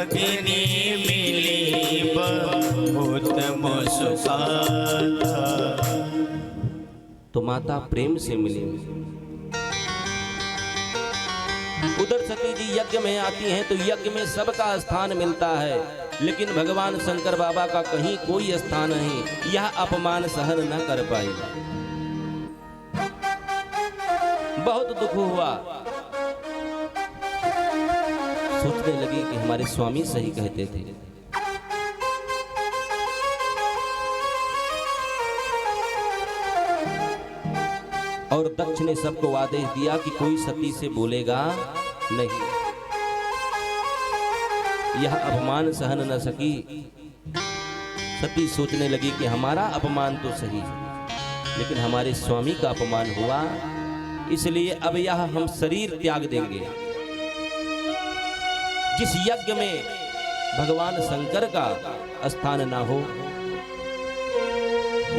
भगिनी मिली बहुत मुस्काता। तो माता प्रेम से मिली। उधर सती जी यज्ञ में आती हैं तो यज्ञ में सबका स्थान मिलता है, लेकिन भगवान शंकर बाबा का कहीं कोई स्थान नहीं। यह अपमान सहन न कर पाई, बहुत दुख हुआ। सोचने लगी कि हमारे स्वामी सही कहते थे। और दक्ष ने सबको आदेश दिया कि कोई सती से बोलेगा नहीं। यह अपमान सहन न सकी। सती सोचने लगी कि हमारा अपमान तो सही, लेकिन हमारे स्वामी का अपमान हुआ, इसलिए अब यह हम शरीर त्याग देंगे। जिस यज्ञ में भगवान शंकर का स्थान ना हो,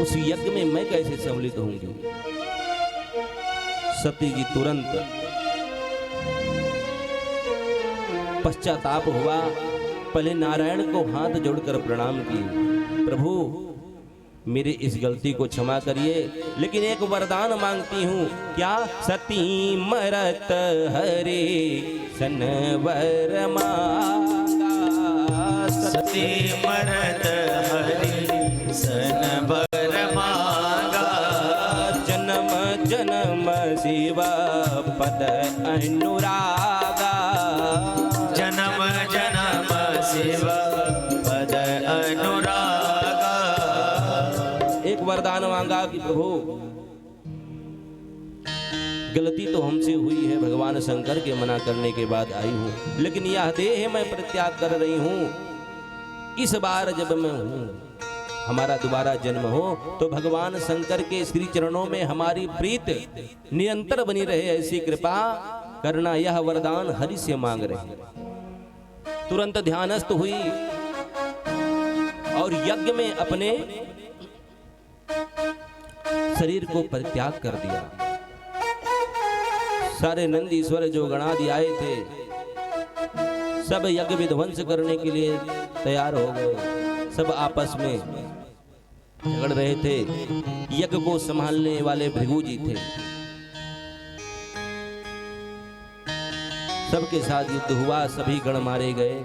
उस यज्ञ में मैं कैसे सम्मिलित होंगी। सती जी तुरंत पश्चाताप हुआ। पहले नारायण को हाथ जोड़कर प्रणाम किए, प्रभु मेरे इस गलती को क्षमा करिए, लेकिन एक वरदान मांगती हूँ। क्या? सती मरत हरे सन वर मांगा। सती मरत हरे सन वर मांगा। जन्म जन्म शिव पद अनुरागा। जन्म जन्म शिव पद अनुरागा। एक वरदान मांगा कि प्रभु गलती तो हमसे हुई है, भगवान शंकर के मना करने के बाद आई हूँ, लेकिन यह देह मैं परित्याग कर रही हूँ। इस बार जब मैं हूँ हमारा दोबारा जन्म हो तो भगवान शंकर के श्री चरणों में हमारी प्रीत निरंतर बनी रहे, ऐसी कृपा करना। यह वरदान हरि से मांग रहे। तुरंत ध्यानस्थ हुई और यज्ञ में अपने शरीर को परित्याग कर दिया। सारे नंदीश्वर जो गणादि आए थे सब यज्ञ विध्वंस करने के लिए तैयार हो गए। सब आपस में झगड़ रहे थे। यज्ञ को संभालने वाले भृगु जी थे। सबके साथ युद्ध हुआ, सभी गण मारे गए।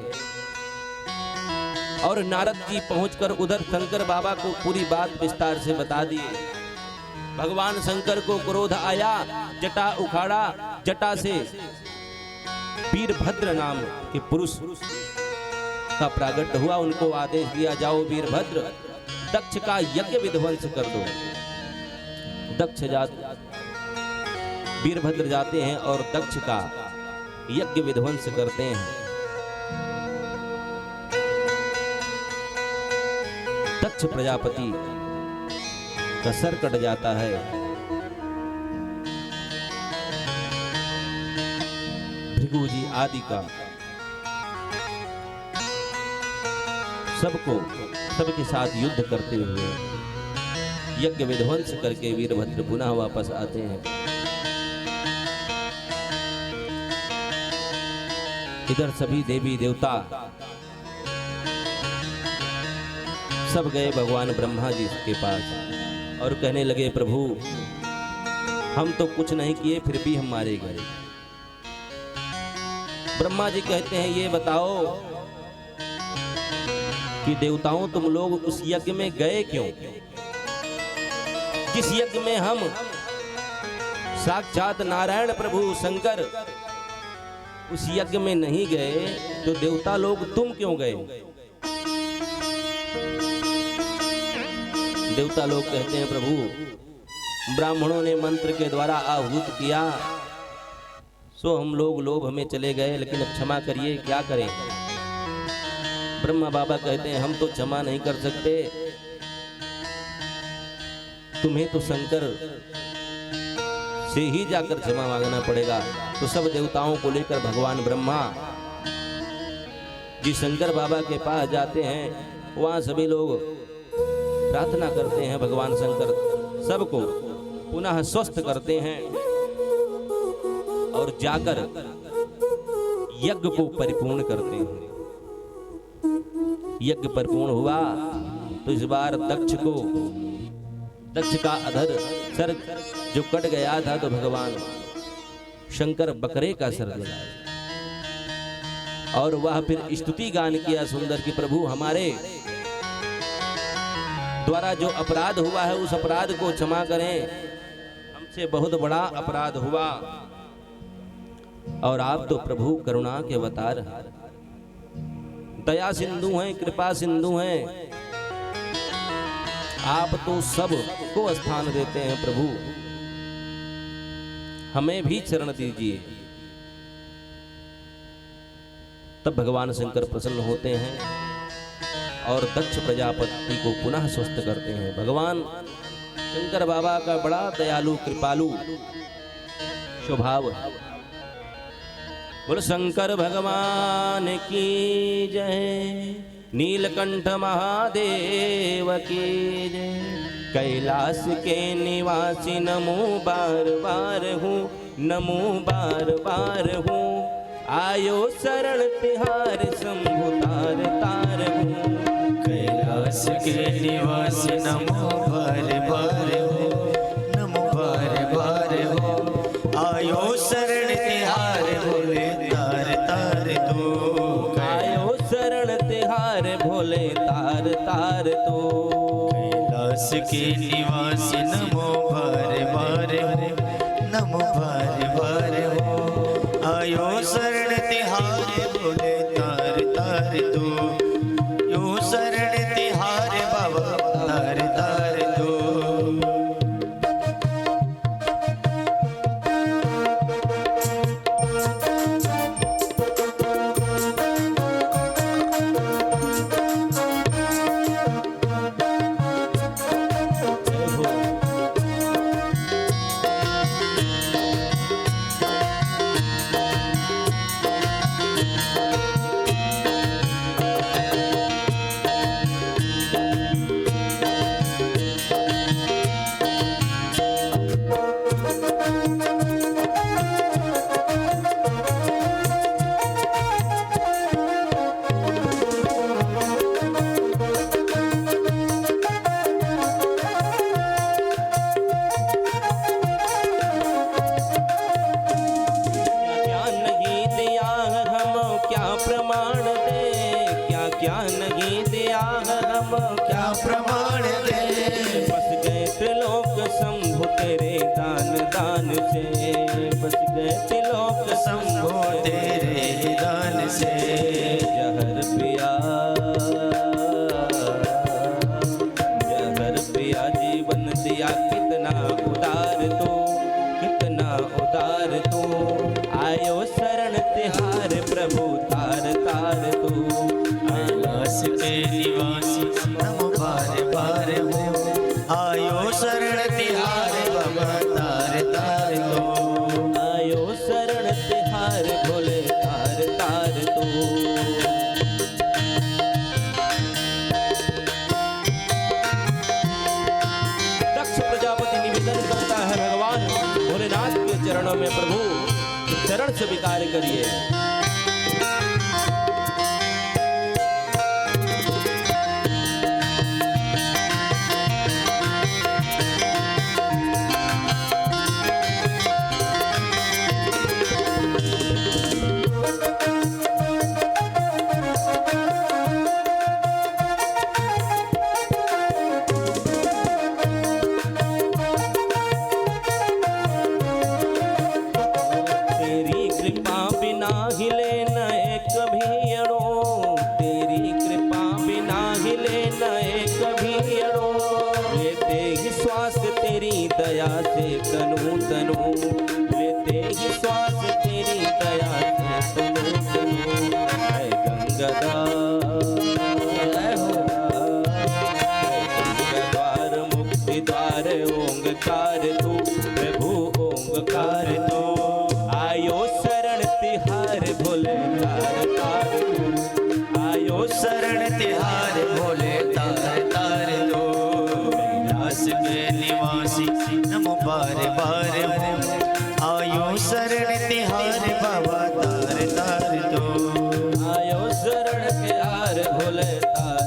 और नारद जी पहुंचकर उधर शंकर बाबा को पूरी बात विस्तार से बता दिए। भगवान शंकर को क्रोध आया, जटा उखाड़ा। जटा से वीरभद्र नाम के पुरुष का प्रागट्य हुआ। उनको आदेश दिया, जाओ वीरभद्र दक्ष का यज्ञ विध्वंस कर दो। दक्ष वीरभद्र जाते हैं और दक्ष का यज्ञ विध्वंस करते हैं। दक्ष प्रजापति का सर कट जाता है। भृगु जी आदि का सबके साथ युद्ध करते हुए यज्ञ विध्वंस करके वीरभद्र पुनः वापस आते हैं। इधर सभी देवी देवता सब गए भगवान ब्रह्मा जी के पास और कहने लगे, प्रभु हम तो कुछ नहीं किए फिर भी हम मारे गए। ब्रह्मा जी कहते हैं, ये बताओ कि देवताओं तुम लोग उस यज्ञ में गए क्यों? जिस यज्ञ में हम साक्षात नारायण प्रभु शंकर उस यज्ञ में नहीं गए तो देवता लोग तुम क्यों गए? देवता लोग कहते हैं, प्रभु ब्राह्मणों ने मंत्र के द्वारा आहूत किया, सो हम लोग लोभ में चले गए, लेकिन अब क्षमा करिए, क्या करें? ब्रह्मा बाबा कहते हैं, हम तो क्षमा नहीं कर सकते, तुम्हें तो शंकर से ही जाकर क्षमा मांगना पड़ेगा। तो सब देवताओं को लेकर भगवान ब्रह्मा जी शंकर बाबा के पास जाते हैं। वहां सभी लोग प्रार्थना करते हैं, भगवान शंकर सबको पुनः स्वस्थ करते हैं और जाकर यज्ञ को परिपूर्ण करते हैं। यज्ञ परिपूर्ण हुआ तो इस बार दक्ष का अधर सर जो कट गया था तो भगवान शंकर बकरे का सर दिलाए और वह फिर स्तुति गान किया सुंदर कि प्रभु हमारे द्वारा जो अपराध हुआ है उस अपराध को क्षमा करें, हमसे बहुत बड़ा अपराध हुआ और आप तो प्रभु करुणा के अवतार हैं, दया सिंधु हैं, कृपा सिंधु हैं, आप तो सब को स्थान देते हैं प्रभु, हमें भी शरण दीजिए। तब भगवान शंकर प्रसन्न होते हैं और दक्ष प्रजापति को पुनः स्वस्थ करते हैं। भगवान शंकर बाबा का बड़ा दयालु कृपालु स्वभाव। बोल शंकर भगवान की जय, नीलकंठ महादेव की जय। कैलाश के निवासी नमो बार बार हूँ, नमो बार बार हूँ, आयो शरण तिहार शंभु तार तार हूँ। कैलाश के निवासी नमो बार बार हो, नमो बार बार हो, आयो शरण तिहार भोले तार तार दो। आयो शरण तिहार भोले तार तार दो। कैलाश के निवासी नमो बार बार हो, नमो बार बार हो, आयो शरण तिहार भोले तार तार दो। यो शरण तिहार बाबा तार तार दो। क्या नहीं दिया हम क्या प्रमाण दे। बस गए त्रिलोक शंभु तेरे दान दान से, बस गए त्रिलोक शंभो तेरे दान से। जहर पिया जीवन दिया कितना उदार तू, कितना उदार तू। आयो शरण तिहार प्रभु तार तार तू। कैलाश के निवासी नमो बार बार हो, आयो शरण तिहार बाबा तार तार दो। आयो शरण तिहार भोले तार तार तू। दक्ष प्रजापति निवेदन करता है भगवान भोलेनाथ के चरणों में, प्रभु चरण स्वीकार करिए। दया से तनु तनु लेते ही श्वास तेरी दया से तनु तनु। है गंगाधार मुक्ति द्वार ओंकार तू प्रभु ओंकार तू। आयो शरण तिहार भोले तार तार तू। आयो शरण तिहार भोले तार तार दो। कैलाश के निवासी नमो बार बार हो, आयो शरण तिहार बाबा तार तार दो। आयो शरण तिहार भोले तार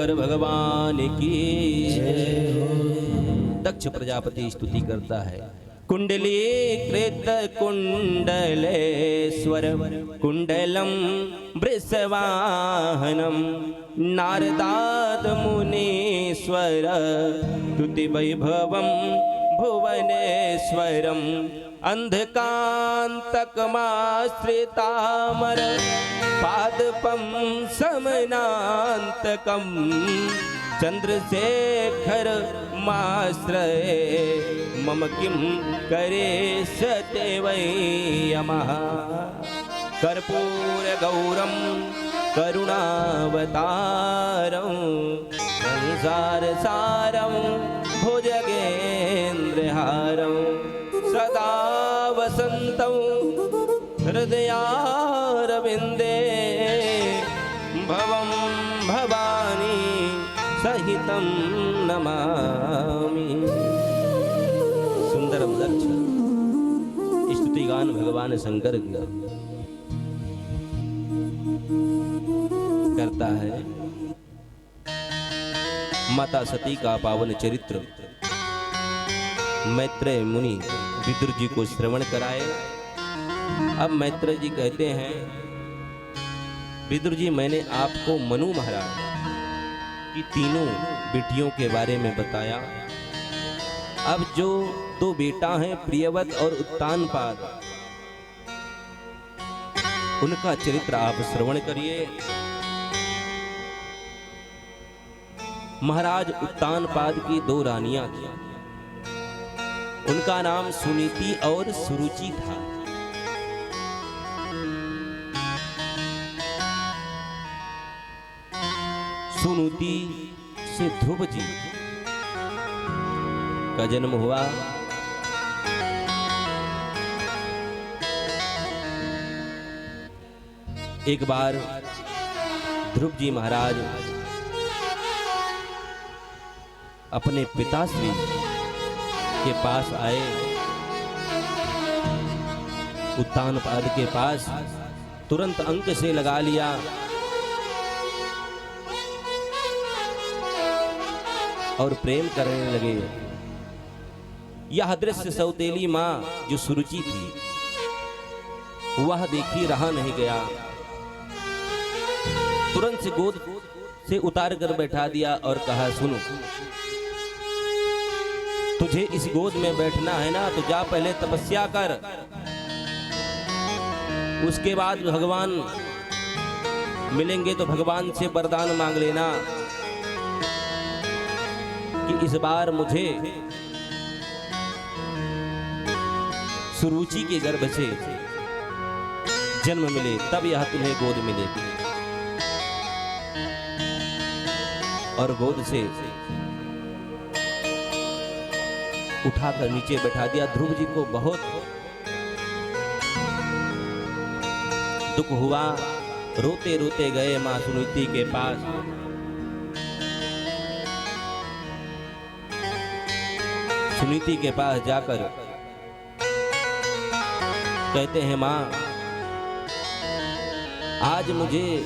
शंकर भगवान की दक्ष प्रजापति स्तुति करता है। कुंडलीकृत कुंडलेश्वर कुंडलम वृषवाहनम नारदाद मुनीश्वर स्तुति वैभवम भुवनेश्वरम अंधकांतकमाश्रितामर पादपम समनांतकम चंद्रशेखर माश्रये मम किं करे सते वै यमः कर्पूर गौरम करुणावतारं संसार सारं भुजगेन्द्रहारं सदा वसन्तं हृदयारविन्दे भवं भवानी सहितं नमामि। सुंदर दक्ष स्तुतिगान भगवान शंकर की करता है। माता सती का पावन चरित्र मैत्रेय मुनि विदुर जी को श्रवण कराए। अब मैत्रेय जी कहते हैं, विदुर जी मैंने आपको मनु महाराज की तीनों बेटियों के बारे में बताया। अब जो दो बेटा हैं प्रियवत और उत्तानपाद, उनका चरित्र आप श्रवण करिए। महाराज उत्तानपाद की दो रानियां थी, उनका नाम सुनीति और सुरुचि था। सुनीति से ध्रुव जी का जन्म हुआ। एक बार ध्रुव जी महाराज अपने पिताश्री के पास आए, उत्तानपाद के पास, तुरंत अंक से लगा लिया। और प्रेम करने लगे। यह दृश्य सौतेली मां जो सुरुचि थी वह देखी रहा नहीं गया, तुरंत से गोद से उतार कर बैठा दिया और कहा, सुनो, तुझे इस गोद में बैठना है ना तो जा पहले तपस्या कर, उसके बाद भगवान मिलेंगे तो भगवान से वरदान मांग लेना कि इस बार मुझे सुरुचि के गर्भ से जन्म मिले, तब यह तुम्हें गोद मिलेगी। और गोद से उठाकर नीचे बैठा दिया। ध्रुव जी को बहुत दुख हुआ, रोते रोते गए मां सुनीति के पास। सुनीति के पास जाकर कहते हैं, मां आज मुझे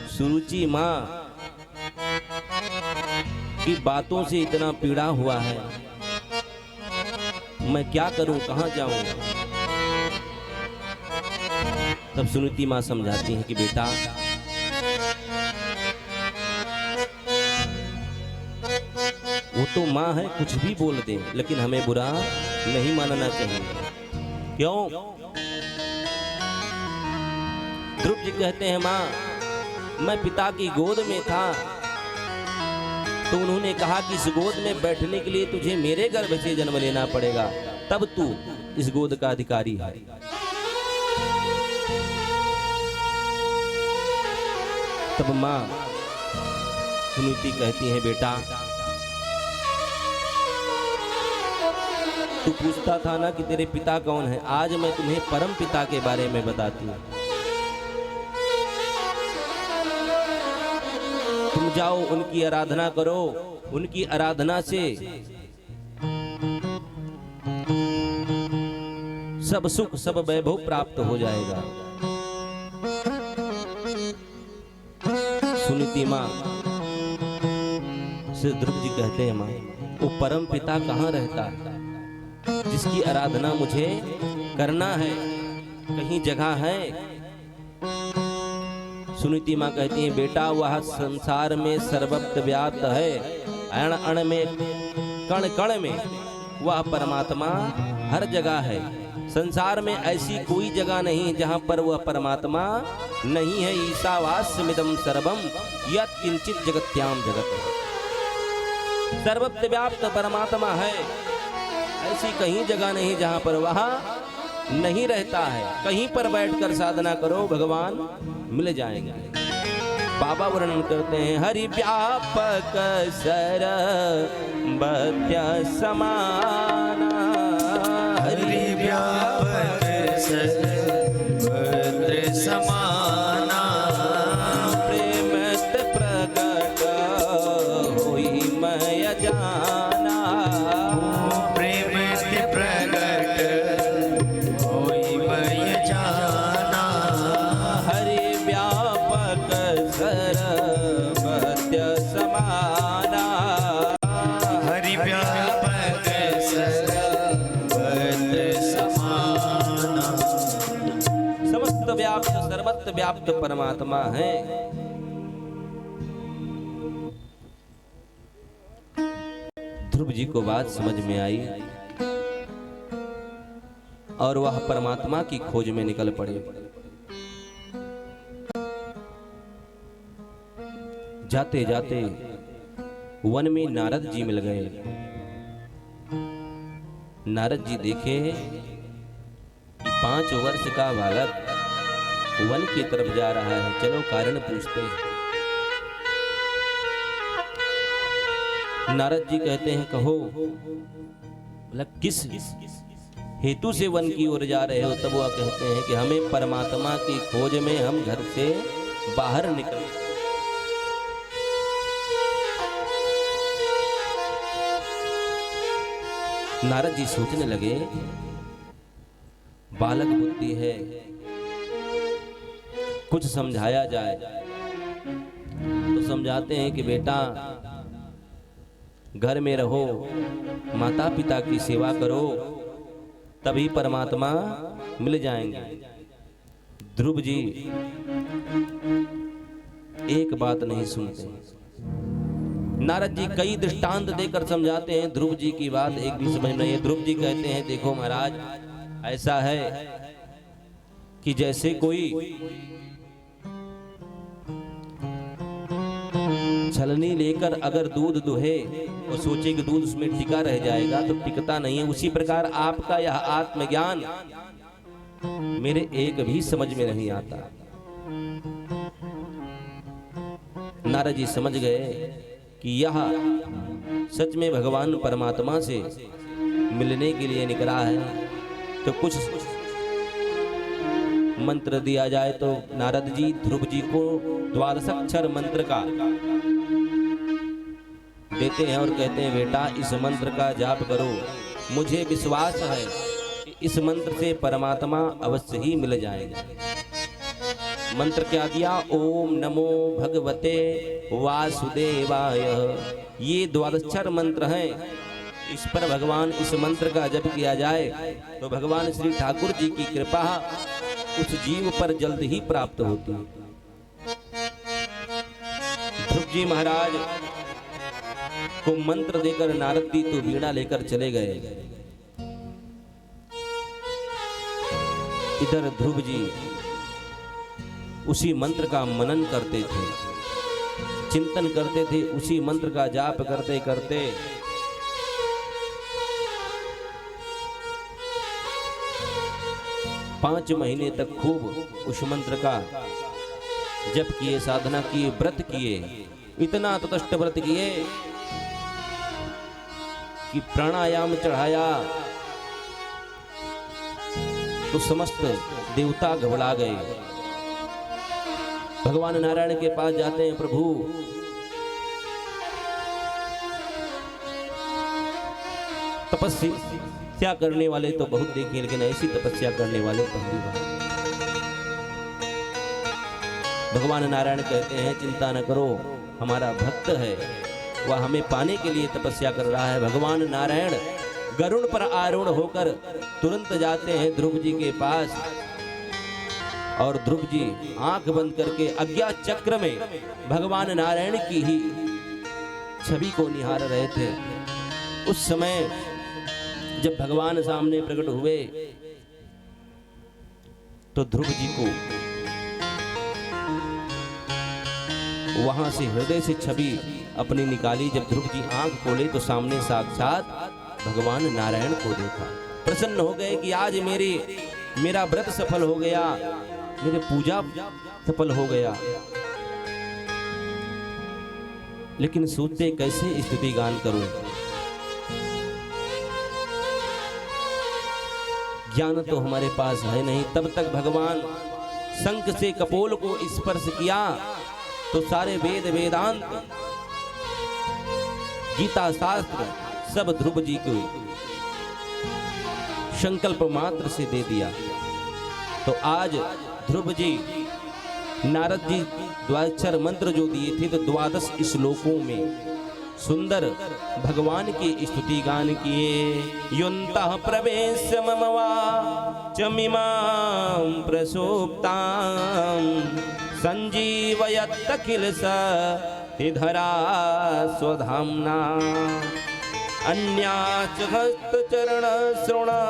सुरुचि मां की बातों से इतना पीड़ा हुआ है, मैं क्या करूं, कहां जाऊं। तब सुनीति मां समझाती हैं कि बेटा, वो तो मां है, कुछ भी बोल दे, लेकिन हमें बुरा नहीं मानना चाहिए। क्यों? ध्रुव जी कहते हैं, मां मैं पिता की गोद में था तो उन्होंने कहा कि इस गोद में बैठने के लिए तुझे मेरे गर्भ से जन्म लेना पड़ेगा, तब तू इस गोद का अधिकारी है। तब मां सुनीति कहती है, बेटा तू पूछता था ना कि तेरे पिता कौन है, आज मैं तुम्हें परम पिता के बारे में बताती हूँ। तुम जाओ उनकी आराधना करो, उनकी आराधना से सब सुख सब वैभव प्राप्त हो जाएगा। सुनीति मां उससे ध्रुव जी कहते हैं माँ, वो परम पिता कहाँ रहता है जिसकी आराधना मुझे करना है, कहीं जगह है? सुनीति माँ कहती है, बेटा वह संसार में सर्वत्र व्याप्त है, अण अण में कण कण में वह परमात्मा हर जगह है। संसार में ऐसी कोई जगह नहीं जहां पर वह परमात्मा नहीं है। ईशावास्यमिदं सर्वम यत् किंचित जगत्याम जगत, सर्वत्र व्याप्त परमात्मा है, ऐसी कहीं जगह नहीं जहां पर वह नहीं रहता है। कहीं पर बैठकर साधना करो, भगवान मिल जाएंगे। बाबा वर्णन करते हैं, हरि व्यापक सर्वत्र समाना, हरि व्यापक सर्वत्र समाना, प्रेमत प्रकट होई मैं जाना, प्रेम से प्रगट होई मैं जाना, हरि व्यापक सर्वत्र समाना, हरि व्यापक सर्वत्र समाना। समस्त व्याप्त सर्वत्र व्याप्त परमात्मा है। ध्रुव जी को बात समझ में आई और वह परमात्मा की खोज में निकल पड़े। जाते जाते वन में नारद जी मिल गए। नारद जी देखे कि 5 वर्ष का बालक वन की तरफ जा रहा है, चलो कारण पूछते हैं। नारद जी कहते हैं, कहो, बोला किस हेतु से वन की ओर जा रहे हो? तब वह कहते हैं कि हमें परमात्मा की खोज में हम घर से बाहर निकले। नारद जी सोचने लगे, बालक बुद्धि है, कुछ समझाया जाए। तो समझाते हैं कि बेटा घर में रहो, माता पिता की सेवा करो, तभी परमात्मा मिल जाएंगे। ध्रुव जी एक बात नहीं सुनते। नारद जी कई दृष्टांत देकर समझाते हैं, ध्रुव जी की बात एक भी समझ नहीं है। ध्रुव जी कहते हैं, देखो महाराज, ऐसा है कि जैसे कोई छलनी लेकर अगर दूध दुहे और सोचे कि दूध उसमें टिका रह जाएगा, तो टिकता नहीं है। उसी प्रकार आपका यह आत्मज्ञान मेरे एक भी समझ में नहीं आता। नारद जी समझ गए कि यह सच में भगवान परमात्मा से मिलने के लिए निकला है। तो कुछ मंत्र दिया जाए। तो नारद जी ध्रुव जी को 12 अक्षर मंत्र का देते हैं और कहते हैं, बेटा इस मंत्र का जाप करो, मुझे विश्वास है कि इस मंत्र से परमात्मा अवश्य ही मिल जाएगा। मंत्र क्या दिया? ओम नमो भगवते वासुदेवाय। ये 12 मंत्र हैं। इस पर भगवान, इस मंत्र का जप किया जाए तो भगवान श्री ठाकुर जी की कृपा उस जीव पर जल्द ही प्राप्त होती है। ध्रुव जी महाराज को मंत्र देकर नारद जी तो वीणा लेकर चले गए। इधर ध्रुव जी उसी मंत्र का मनन करते थे, चिंतन करते थे, उसी मंत्र का जाप करते करते 5 महीने तक खूब उस मंत्र का जप किए, साधना किए, व्रत किए, इतना तटस्थ व्रत किए कि प्राणायाम चढ़ाया तो समस्त देवता घबरा गए। भगवान नारायण के पास जाते हैं, प्रभु तपस्या करने वाले तो बहुत देखे, लेकिन ऐसी तपस्या करने वाले पहली बार। भगवान नारायण कहते हैं, चिंता न करो, हमारा भक्त है, वह हमें पाने के लिए तपस्या कर रहा है। भगवान नारायण गरुड़ पर आरूढ़ होकर तुरंत जाते हैं ध्रुव जी के पास, और ध्रुव जी आंख बंद करके अज्ञा चक्र में भगवान नारायण की ही छवि को निहार रहे थे। उस समय जब भगवान सामने प्रकट हुए तो ध्रुव जी को वहां से हृदय से छवि अपनी निकाली। जब ध्रुव जी आंख खोले तो सामने साक्षात भगवान नारायण को देखा। प्रसन्न हो गए कि आज मेरा व्रत सफल हो गया, मेरे पूजा सफल हो गया। लेकिन सोचते कैसे स्तुति गान करूं, ज्ञान तो हमारे पास है नहीं। तब तक भगवान शंख से कपोल को स्पर्श किया तो सारे वेद वेदांत गीता शास्त्र सब ध्रुव जी को संकल्प मात्र से दे दिया। तो आज ध्रुव जी नारद जी द्वादशाक्षर मंत्र जो दिए थे तो 12 श्लोकों में सुंदर भगवान की स्तुति गान किए। युन्तः प्रवेश ममवा चमिमां प्रसोप्तां संजीवयत्तखिल धरा स्वधाम्ना अन्याच हस्तचरण श्रृणत्वगादीन्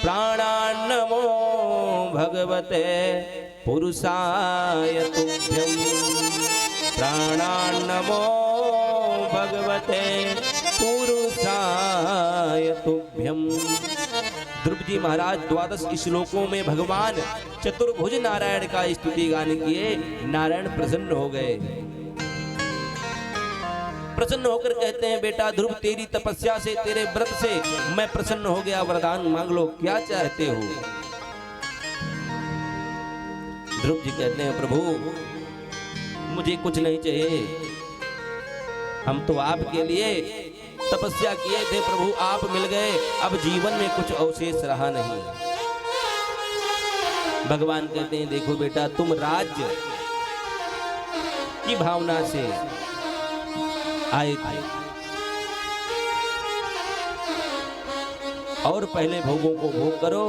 प्राणान्नमो भगवते पुरुषाय तुभ्यं प्राणान्नमो भगवते पुरुषाय तुभ्यं। ध्रुव जी महाराज 12 श्लोकों में भगवान चतुर्भुज नारायण का स्तुति गान किए। नारायण प्रसन्न हो गए। प्रसन्न होकर कहते हैं, बेटा ध्रुव तेरी तपस्या से तेरे व्रत से मैं प्रसन्न हो गया, वरदान मांग लो, क्या चाहते हो। ध्रुव जी कहते हैं, प्रभु मुझे कुछ नहीं चाहिए, हम तो आपके लिए तपस्या किए थे प्रभु, आप मिल गए, अब जीवन में कुछ अवशेष रहा नहीं। भगवान कहते हैं, देखो बेटा तुम राज्य की भावना से आए थे और पहले भोगों को भोग करो,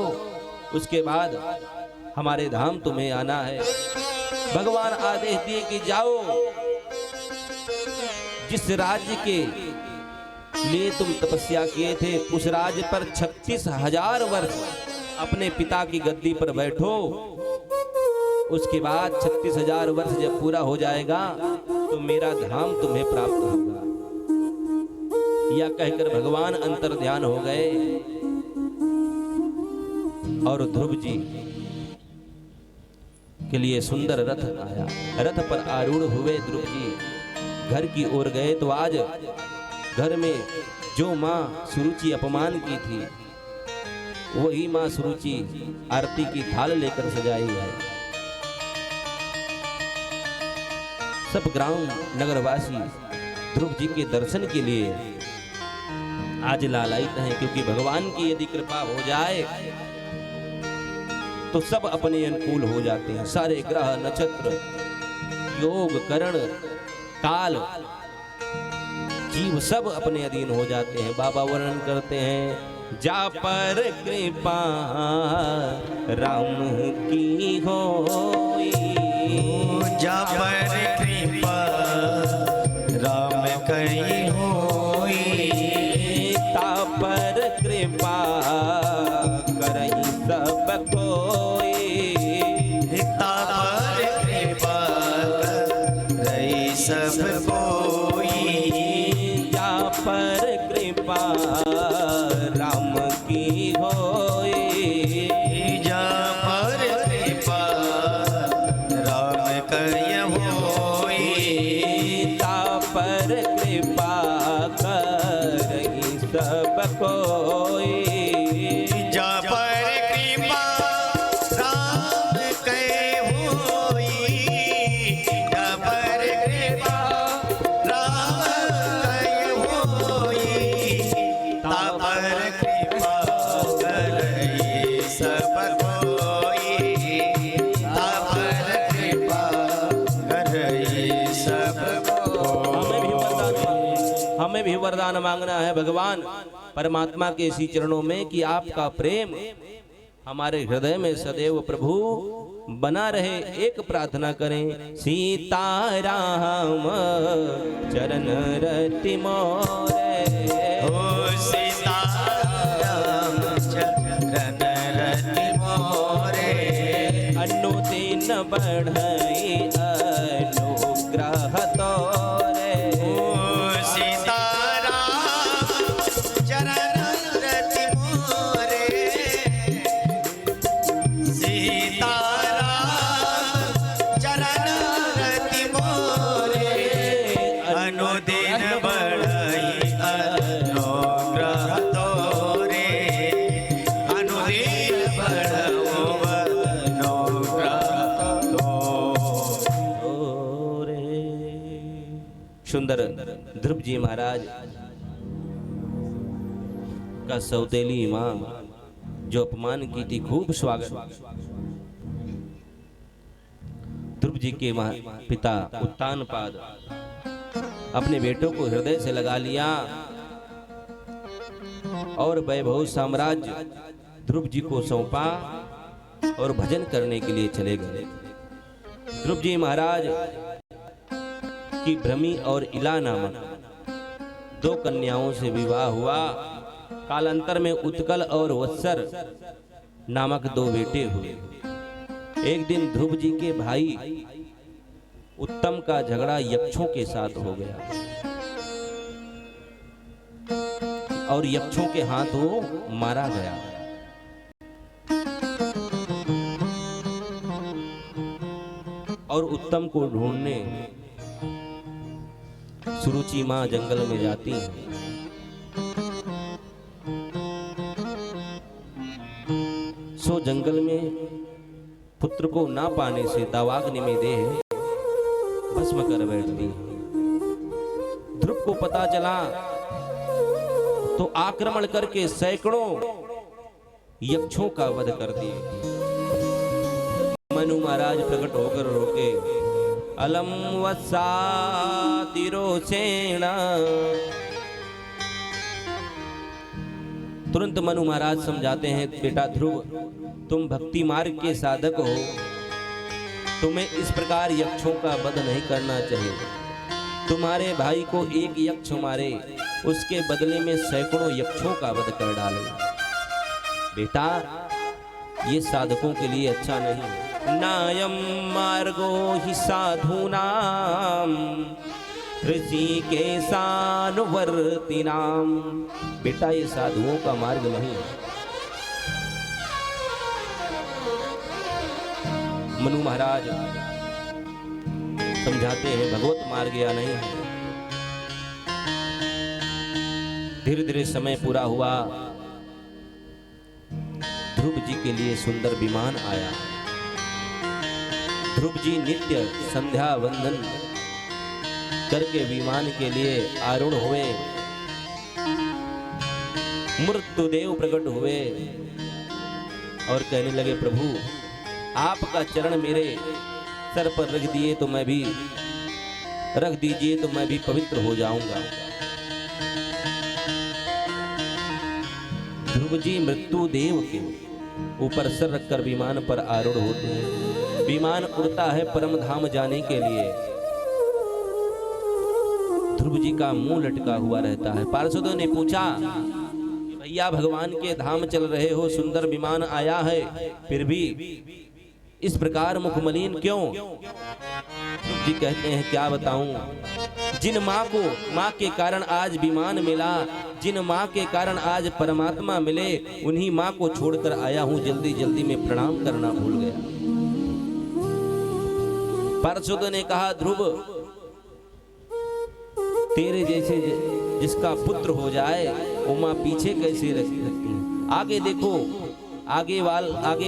उसके बाद हमारे धाम तुम्हें आना है। भगवान आदेश दिए कि जाओ, जिस राज्य के लिए तुम तपस्या किए थे उस राज्य पर 36,000 वर्ष अपने पिता की गद्दी पर बैठो, उसके बाद 36,000 वर्ष जब पूरा हो जाएगा तो मेरा धाम तुम्हें प्राप्त होगा। यह कहकर भगवान अंतर ध्यान हो गए और ध्रुव जी के लिए सुंदर रथ आया। रथ पर आरूढ़ हुए ध्रुव जी घर की ओर गए तो आज घर में जो माँ सुरुचि अपमान की थी वही माँ सुरुचि आरती की थाल लेकर सजाई है। सब ग्राम नगरवासी ध्रुव जी के दर्शन के लिए आज लालायित हैं, क्योंकि भगवान की यदि कृपा हो जाए तो सब अपने अनुकूल हो जाते हैं। सारे ग्रह नक्षत्र योग करण काल जीव सब अपने अधीन हो जाते हैं। बाबा वर्णन करते हैं, जा पर कृपा राम की होई, जा पर कृपा राम कई होई, ता पर कृपा करई सब कोई, ता पर कृपा करई सब कोई, जा पर कृपा राम की होई, जा पर कृपा राम कय होई, ता पर कृपा करई सब कोई। भी वरदान मांगना है भगवान परमात्मा के इसी चरणों में कि आपका प्रेम हमारे हृदय में सदैव प्रभु बना रहे। एक प्रार्थना करें, सीताराम चरण रति मोरे, ओ सीताराम चरण रति मोरे, अनुदिन बढ़ई अनुग्रह तोरे। ओ सीताराम चरण रति मोरे, सीताराम चरण रति मोरे, अनुदिन बढ़ई अनुग्रह तोरे, अनुदिन बढ़ऊ अनुग्रह तोरे। सुंदर ध्रुव जी महाराज का सौतेली मां जो अपमान की थी, खूब स्वागत। ध्रुव जी के पिता उत्तानपाद अपने बेटों को हृदय से लगा लिया और वैभव साम्राज्य ध्रुव जी को सौंपा और भजन करने के लिए चले गए। ध्रुव जी महाराज की भ्रमी और इला नामक दो कन्याओं से विवाह हुआ। कालांतर में उत्कल और वत्सर नामक दो बेटे हुए। एक दिन ध्रुव जी के भाई उत्तम का झगड़ा यक्षों के साथ हो गया और यक्षों के हाथ वो मारा गया। और उत्तम को ढूंढने सुरुचि मां जंगल में जाती है। सो जंगल में पुत्र को ना पाने से दावाग्नि में देह भस्म कर बैठती है। ध्रुव को पता चला तो आक्रमण करके सैकड़ों यक्षों का वध कर दिए। मनु महाराज प्रकट होकर रोके, अलम वत्सातिरोचेण। तुरंत मनु महाराज समझाते हैं, बेटा ध्रुव तुम भक्ति मार्ग के साधक हो, तुम्हें इस प्रकार यक्षों का वध नहीं करना चाहिए। तुम्हारे भाई को एक यक्ष मारे, उसके बदले में सैकड़ों यक्षों का वध कर डाले। बेटा ये साधकों के लिए अच्छा नहीं। नायम मार्गो हि साधूनाम ऋषिकेशानुवर्तिनाम। बेटा ये साधुओं का मार्ग नहीं है। मनु महाराज समझाते हैं भगवत मार्ग या नहीं है। धीरे धीरे समय पूरा हुआ। ध्रुव जी के लिए सुंदर विमान आया। ध्रुव जी नित्य संध्या वंदन करके विमान के लिए आरूढ़ हुए। मृत्युदेव प्रकट हुए और कहने लगे, प्रभु आपका चरण मेरे सर पर रख दिए तो मैं भी रख दीजिए तो मैं भी पवित्र हो जाऊंगा। ध्रुव जी मृत्यु देव के ऊपर सर रखकर विमान पर आरूढ़ होते हैं। विमान उड़ता है परम धाम जाने के लिए। ध्रुव जी का मुंह लटका हुआ रहता है। पार्षदों ने पूछा, भैया भगवान के धाम चल रहे हो, सुंदर विमान आया है, फिर भी इस प्रकार मुखमलिन क्यों? ध्रुव जी कहते हैं, क्या बताऊं, जिन माँ के कारण आज विमान मिला, जिन माँ के कारण आज परमात्मा मिले, उन्हीं माँ को छोड़कर आया हूं। जल्दी जल्दी में प्रणाम करना भूल गया। पार्षदों ने कहा, ध्रुव तेरे जैसे जिसका पुत्र हो जाए वो माँ पीछे कैसे रख सकती है? आगे देखो, आगे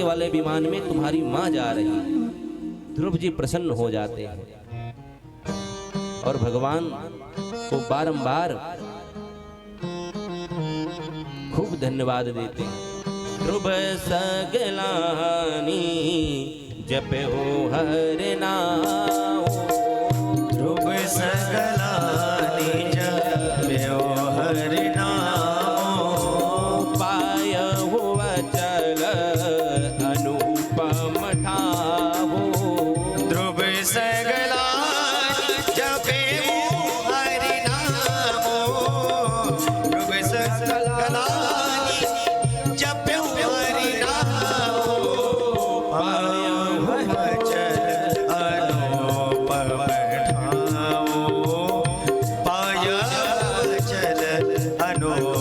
वाले विमान में तुम्हारी माँ जा रही है। ध्रुव जी प्रसन्न हो जाते हैं और भगवान को बारंबार खूब धन्यवाद देते हैं। ध्रुव सगलानी जपे हो हर नाम, ध्रुव सगलानी जपे हो चल अनुपम ठाहो। ध्रुव सगला जपे हरि नामो, ध्रुव सगला जपे हरि नामो, पायहु अचल अनुपम ठाओ, पायहु अचल अनुपम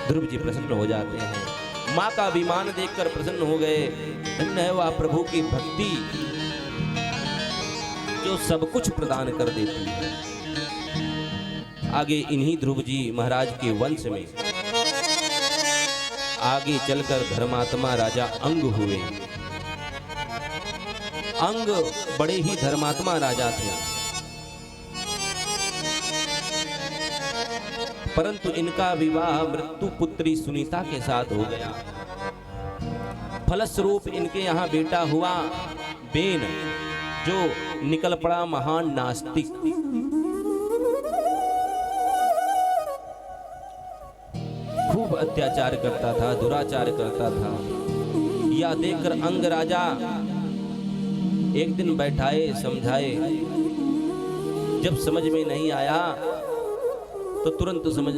ध्रुव जी प्रसन्न हो जाते हैं, माँ का अभिमान देखकर प्रसन्न हो गए। धन्य है वह प्रभु की भक्ति जो सब कुछ प्रदान कर देती है। आगे इन्हीं ध्रुव जी महाराज के वंश में आगे चलकर धर्मात्मा राजा अंग हुए। अंग बड़े ही धर्मात्मा राजा थे, परंतु इनका विवाह मृत्यु पुत्री सुनीता के साथ हो गया। फलस्वरूप इनके यहाँ बेटा हुआ बेन, जो निकल पड़ा महान नास्तिक। खूब अत्याचार करता था, दुराचार करता था। यह देखकर अंग राजा एक दिन बैठाए, समझाए। जब समझ में नहीं आया तो तुरंत समझ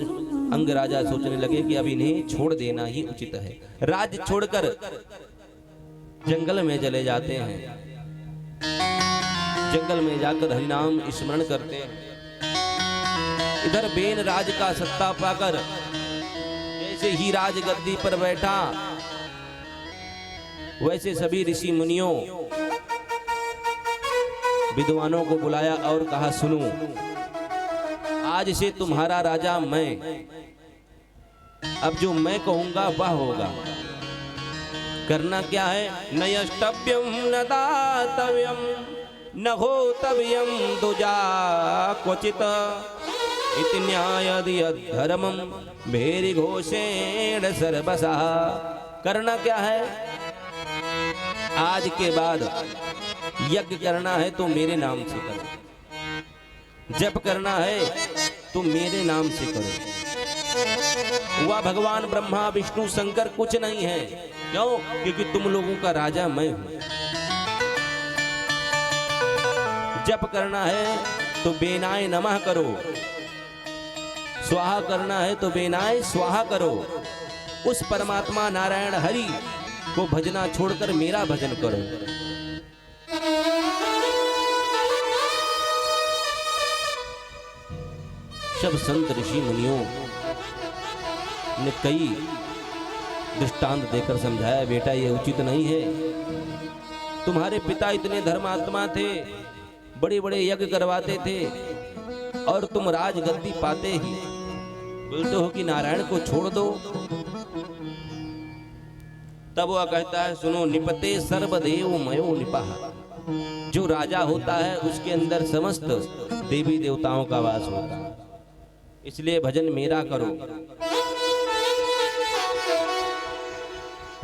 अंग राजा सोचने लगे कि अब इन्हें छोड़ देना ही उचित है। राज्य छोड़कर जंगल में चले जाते हैं। जंगल में जाकर हरिनाम स्मरण करते हैं। इधर बेन राज का सत्ता पाकर जैसे ही राज गद्दी पर बैठा, वैसे सभी ऋषि मुनियों विद्वानों को बुलाया और कहा, सुनो, आज से तुम्हारा राजा मैं। अब जो मैं कहूंगा वह होगा। करना क्या है? न यष्टव्यम न दातव्यम न होतव्यम दुजा क्वचित इति न्यायदि धर्मम भेरि घोषेण सर्वसा। करना क्या है? आज के बाद यज्ञ करना है तो मेरे नाम से करो, जप करना है तो मेरे नाम से करो। वह भगवान ब्रह्मा विष्णु शंकर कुछ नहीं है। क्यों? क्योंकि तुम लोगों का राजा मैं हूं। जप करना है तो बेनाय नमः करो, स्वाहा करना है तो बेनाय स्वाहा करो। उस परमात्मा नारायण हरि को भजना छोड़कर मेरा भजन करो। सब संत ऋषि मुनियों ने कई दृष्टांत देकर समझाया, बेटा ये उचित नहीं है। तुम्हारे पिता इतने धर्मात्मा थे, बड़े बड़े यज्ञ करवाते थे, और तुम राजगद्दी पाते ही बोलते हो कि नारायण को छोड़ दो। तब वह कहता है, सुनो, निपते सर्वदेव मयो निपाह। जो राजा होता है उसके अंदर समस्त देवी देवताओं का वास होता है, इसलिए भजन मेरा करो।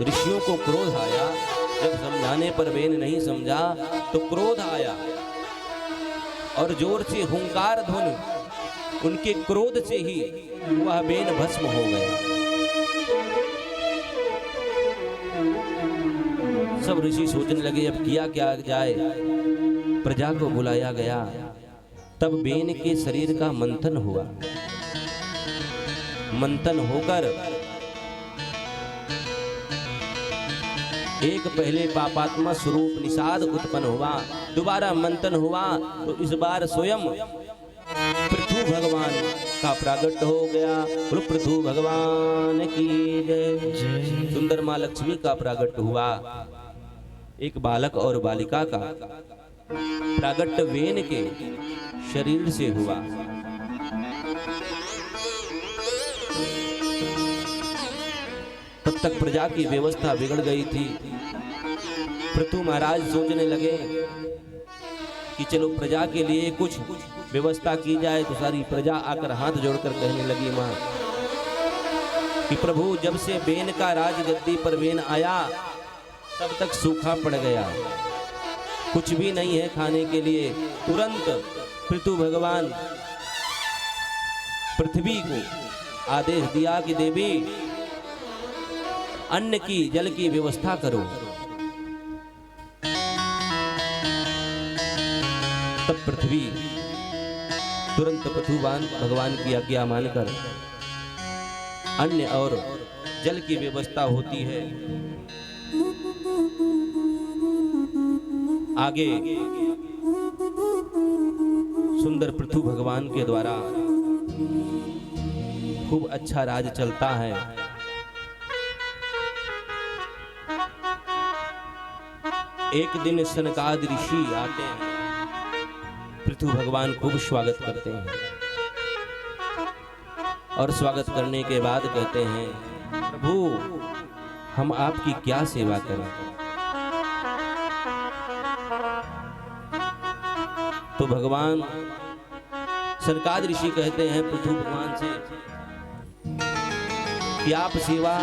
ऋषियों को क्रोध आया। जब समझाने पर बेन नहीं समझा तो क्रोध आया और जोर से हुंकार ध्वनि, उनके क्रोध से ही वह बेन भस्म हो गया। सब ऋषि सोचने लगे अब किया क्या जाए। प्रजा को बुलाया गया। तब बेन के शरीर का मंथन हुआ। मंथन होकर एक पहले पापात्मा स्वरूप निषाद उत्पन्न हुआ। दोबारा मंथन हुआ तो इस बार स्वयं पृथु भगवान का प्रागट्य हो गया। पृथु भगवान की जय। सुंदर माँ लक्ष्मी का प्रागट्य हुआ। एक बालक और बालिका का प्रागट्य वेन के शरीर से हुआ। तब तक प्रजा की व्यवस्था बिगड़ गई थी। पृथु महाराज सोचने लगे कि चलो प्रजा के लिए कुछ व्यवस्था की जाए। तो सारी प्रजा आकर हाथ जोड़कर कहने लगी मां कि प्रभु, जब से बेन का राजगद्दी पर बेन आया तब तक सूखा पड़ गया। कुछ भी नहीं है खाने के लिए। तुरंत पृथु भगवान पृथ्वी को आदेश दिया कि देवी अन्न की जल की व्यवस्था करो। तब पृथ्वी तुरंत पृथु भगवान की आज्ञा मानकर अन्न और जल की व्यवस्था होती है। आगे सुंदर पृथु भगवान के द्वारा खूब अच्छा राज चलता है। एक दिन सनकादि ऋषि आते हैं, पृथु भगवान खूब स्वागत करते हैं और स्वागत करने के बाद कहते हैं, प्रभु हम आपकी क्या सेवा करें। तो भगवान सनकादि ऋषि कहते हैं पृथु भगवान से कि आप सेवा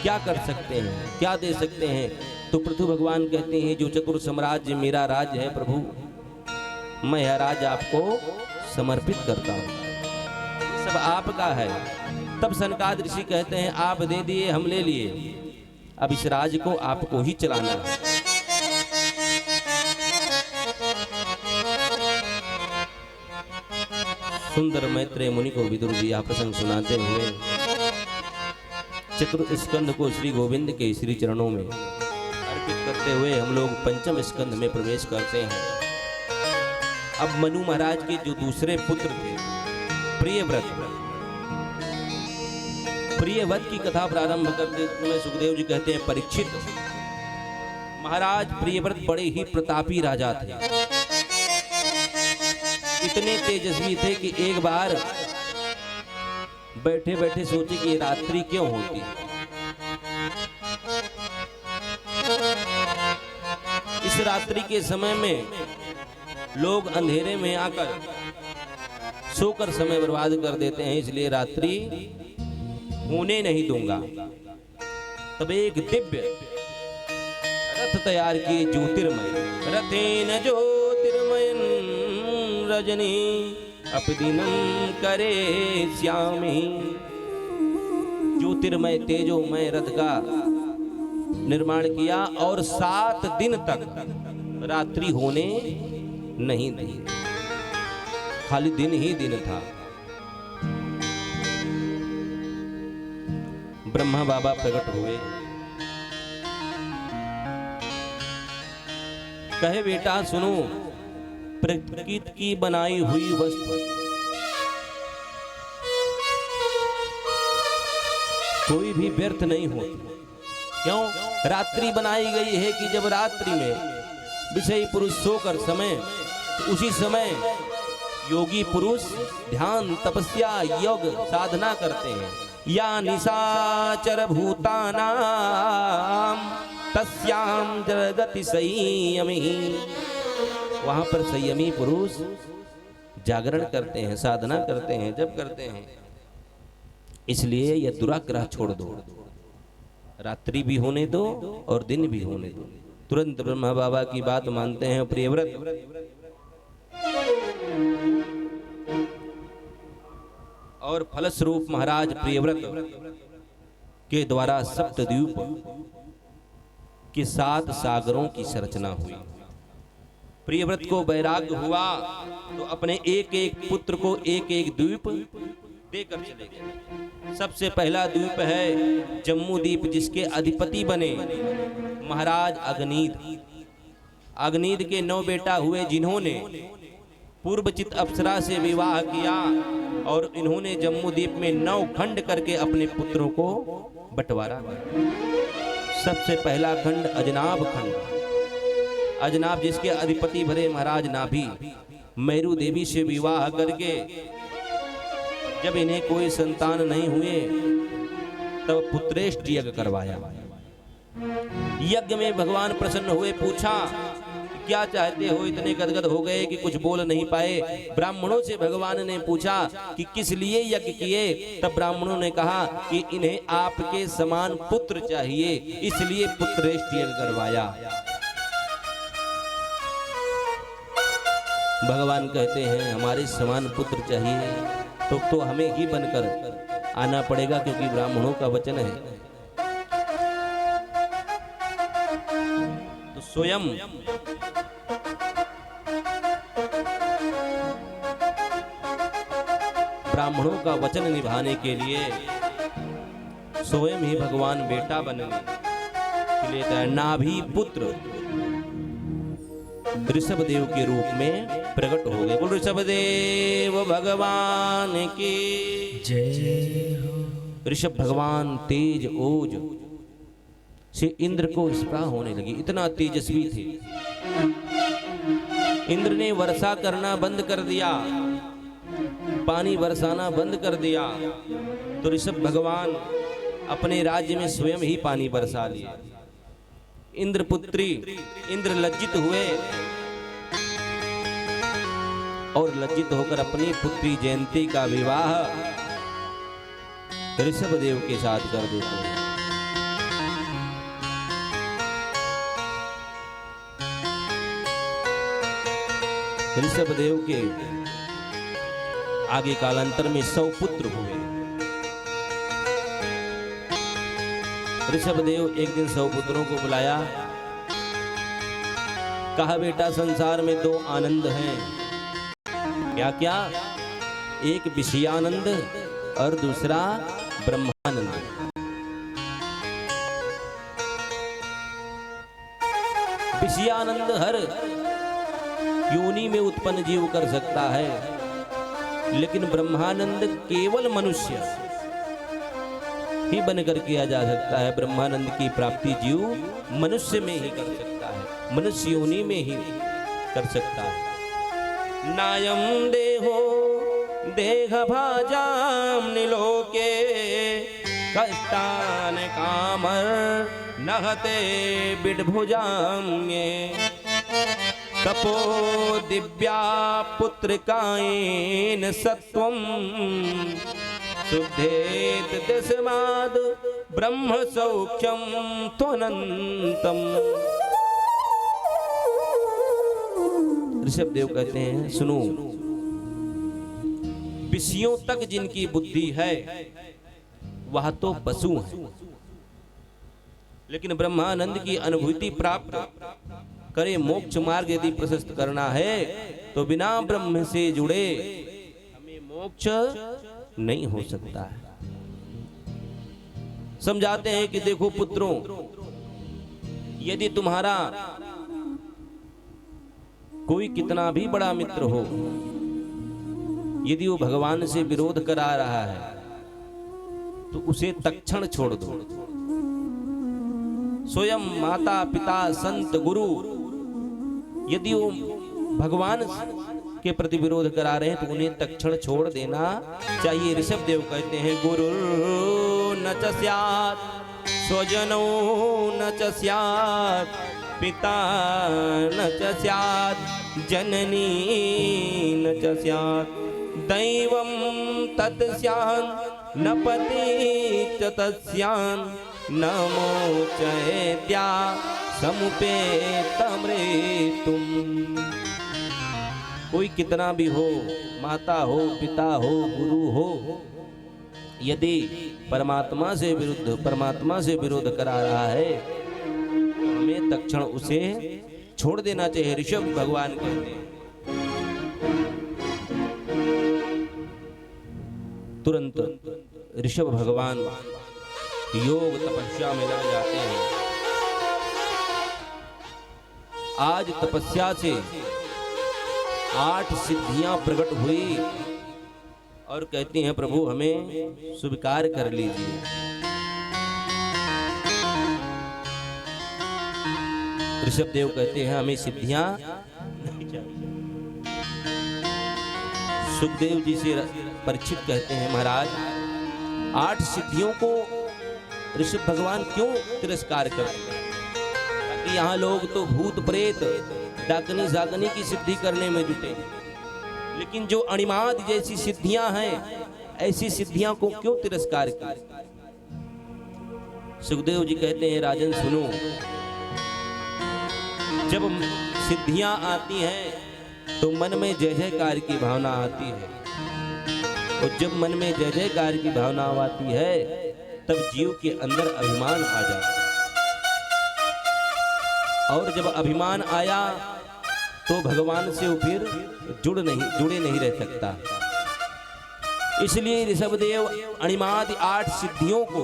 क्या कर सकते हैं, क्या दे सकते हैं। तो पृथु भगवान कहते हैं, जो चतुर साम्राज्य मेरा राज्य है प्रभु, मैं यह राज आपको समर्पित करता हूं, सब आपका है। तब सनकादि ऋषि कहते हैं, आप दे दिए हम ले लिए, अब इस राज को आपको ही चलाना है। सुंदर मैत्रेय मुनि को विदुर जी यह प्रसंग सुनाते हुए चतुर्थ स्कंद को श्री गोविंद के श्री चरणों में अर्पित करते हुए हम लोग पंचम स्कंद में प्रवेश करते हैं। अब मनु महाराज के जो दूसरे पुत्र थे प्रियव्रत, प्रियव्रत की कथा प्रारंभ करते समय सुखदेव जी कहते हैं, परीक्षित महाराज प्रियव्रत बड़े ही प्रतापी राजा थे, इतने तेजस्वी थे कि एक बार बैठे बैठे सोचे कि ये रात्रि क्यों होती है। इस रात्रि के समय में लोग अंधेरे में आकर सोकर समय बर्बाद कर देते हैं, इसलिए रात्रि होने नहीं दूंगा। तब एक दिव्य रथ तैयार किए, ज्योतिर्मय रथेन ज्योतिर्मयन रजनी अपदिनम करे श्यामी। ज्योतिर्मय तेजोमय रथ का निर्माण किया और 7 दिन तक रात्रि होने नहीं दी, खाली दिन ही दिन था। ब्रह्मा बाबा प्रकट हुए, कहे बेटा सुनो, प्रकृति की बनाई हुई वस्तु कोई भी व्यर्थ नहीं होती। क्यों? रात्रि बनाई गई है कि जब रात्रि में विषयी पुरुष सोकर समय, तो उसी समय योगी पुरुष ध्यान तपस्या योग साधना करते हैं। या निशाचर भूतानां तस्याम जगति संयमी, वहां पर संयमी पुरुष जागरण करते हैं, साधना करते हैं, जब करते हैं। इसलिए यह दुराग्रह छोड़ दो, रात्रि भी होने दो और दिन भी होने दो। तुरंत ब्रह्मा बाबा की बात मानते हैं प्रियव्रत, और फलस्वरूप महाराज प्रियव्रत के द्वारा सप्तद्वीप के 7 सागरों की संरचना हुई। प्रियव्रत को वैराग्य हुआ तो अपने एक एक पुत्र को एक एक द्वीप देकर चले गए। सबसे पहला द्वीप है जम्मू द्वीप, जिसके अधिपति बने महाराज अग्नीद। अग्नीद के 9 बेटा हुए, जिन्होंने पूर्वचित अप्सरा से विवाह किया और इन्होंने जम्मू द्वीप में 9 खंड करके अपने पुत्रों को बंटवारा। सबसे पहला खंड अजनाब खंड, अजनाब जिसके अधिपति भरे महाराज नाभि, मेरू देवी से विवाह करके जब इन्हें कोई संतान नहीं हुए तब पुत्रेष्ट यज्ञ करवाया। यज्ञ में भगवान प्रसन्न हुए, पूछा क्या चाहते हो, इतने गदगद हो गए कि कुछ बोल नहीं पाए। ब्राह्मणों से भगवान ने पूछा कि किस लिए यज्ञ किए, तब ब्राह्मणों ने कहा कि इन्हें आपके समान पुत्र चाहिए, इसलिए पुत्रेष्ट यज्ञ करवाया। भगवान कहते हैं हमारे समान पुत्र चाहिए तो हमें ही बनकर आना पड़ेगा, क्योंकि ब्राह्मणों का वचन है। तो स्वयं ब्राह्मणों का वचन निभाने के लिए स्वयं ही भगवान बेटा बनने के लिए तैयार, नाभि पुत्र ऋषभदेव के रूप में प्रकट हो गए। बोल ऋषभदेव भगवान की जय हो। ऋषभ भगवान तेज ओज से इंद्र को स्पृहा होने लगी, इतना तेजस्वी थे। इंद्र ने वर्षा करना बंद कर दिया, पानी बरसाना बंद कर दिया, तो ऋषभ भगवान अपने राज्य में स्वयं ही पानी बरसा लिए। इंद्रपुत्री इंद्र लज्जित हुए और लज्जित होकर अपनी पुत्री जयंती का विवाह ऋषभदेव के साथ कर देते हैं। ऋषभदेव के आगे कालांतर में 100 पुत्र हुए। ऋषभदेव एक दिन 100 पुत्रों को बुलाया, कहा बेटा संसार में 2 आनंद हैं। क्या क्या? एक विषयानंद और दूसरा ब्रह्मानंद। विषयानंद हर योनि में उत्पन्न जीव कर सकता है, लेकिन ब्रह्मानंद केवल मनुष्य ही बनकर किया जा सकता है। ब्रह्मानंद की प्राप्ति जीव मनुष्य में ही कर सकता है, मनुष्य योनि में ही कर सकता है। नायम देहो देह भाजाम निलोके कष्टान कामर नहते बिडभुजाम्ये तपो दिव्या पुत्रिकायेन सत्वं शुद्धेत दशमाद ब्रह्म सौख्यम त्वनंतम। ऋषभदेव कहते हैं सुनो, विषयों तक जिनकी बुद्धि है वह तो पशु है, लेकिन ब्रह्मानंद की अनुभूति प्राप्त करे, मोक्ष मार्ग यदि प्रशस्त करना है तो बिना ब्रह्म से जुड़े हमें मोक्ष नहीं हो सकता है। समझाते हैं कि देखो पुत्रों, यदि तुम्हारा कोई कितना भी बड़ा मित्र हो, यदि वो भगवान से विरोध करा रहा है तो उसे तत्क्षण छोड़ दो। स्वयं माता पिता संत गुरु यदि वो भगवान के प्रति विरोध करा रहे हैं तो उन्हें तत्क्षण छोड़ देना चाहिए। ऋषभदेव कहते हैं गुरु न च स्यात् स्वजनो न च स्यात् पिता न च स्यात् जननी न च स्यात् दैवं तत् स्यात् न पति च तस्यान् न मोचयेत्या समुपेतमृतुम। कोई कितना भी हो, माता हो पिता हो गुरु हो, यदि परमात्मा से विरोध करा रहा है तो हमें तत्क्षण उसे छोड़ देना चाहिए। ऋषभ भगवान कहते हैं तुरंत ऋषभ भगवान योग तपस्या में लग जाते हैं। आज तपस्या से 8 सिद्धियां प्रकट हुई और कहती हैं प्रभु हमें स्वीकार कर लीजिए। ऋषभदेव कहते हैं हमें सिद्धियां नहीं चाहिए। सुखदेव जी से परीक्षित कहते हैं महाराज 8 सिद्धियों को ऋषभ भगवान क्यों तिरस्कार करते हैं? ताकि यहाँ लोग तो भूत प्रेत डाकनी जागनी की सिद्धि करने में जुटे, लेकिन जो अणिमाद जैसी सिद्धियां हैं ऐसी सिद्धियां को क्यों तिरस्कार किया? सुखदेव जी कहते हैं राजन सुनो, जब सिद्धियां आती हैं तो मन में जय जयकार की भावना आती है। और जब मन में जय जयकार की भावना आती है तब जीव के अंदर अभिमान आ जाता है। और जब अभिमान आया तो भगवान से वो फिर जुड़े नहीं रह सकता। इसलिए ऋषभदेव अणिमादि 8 सिद्धियों को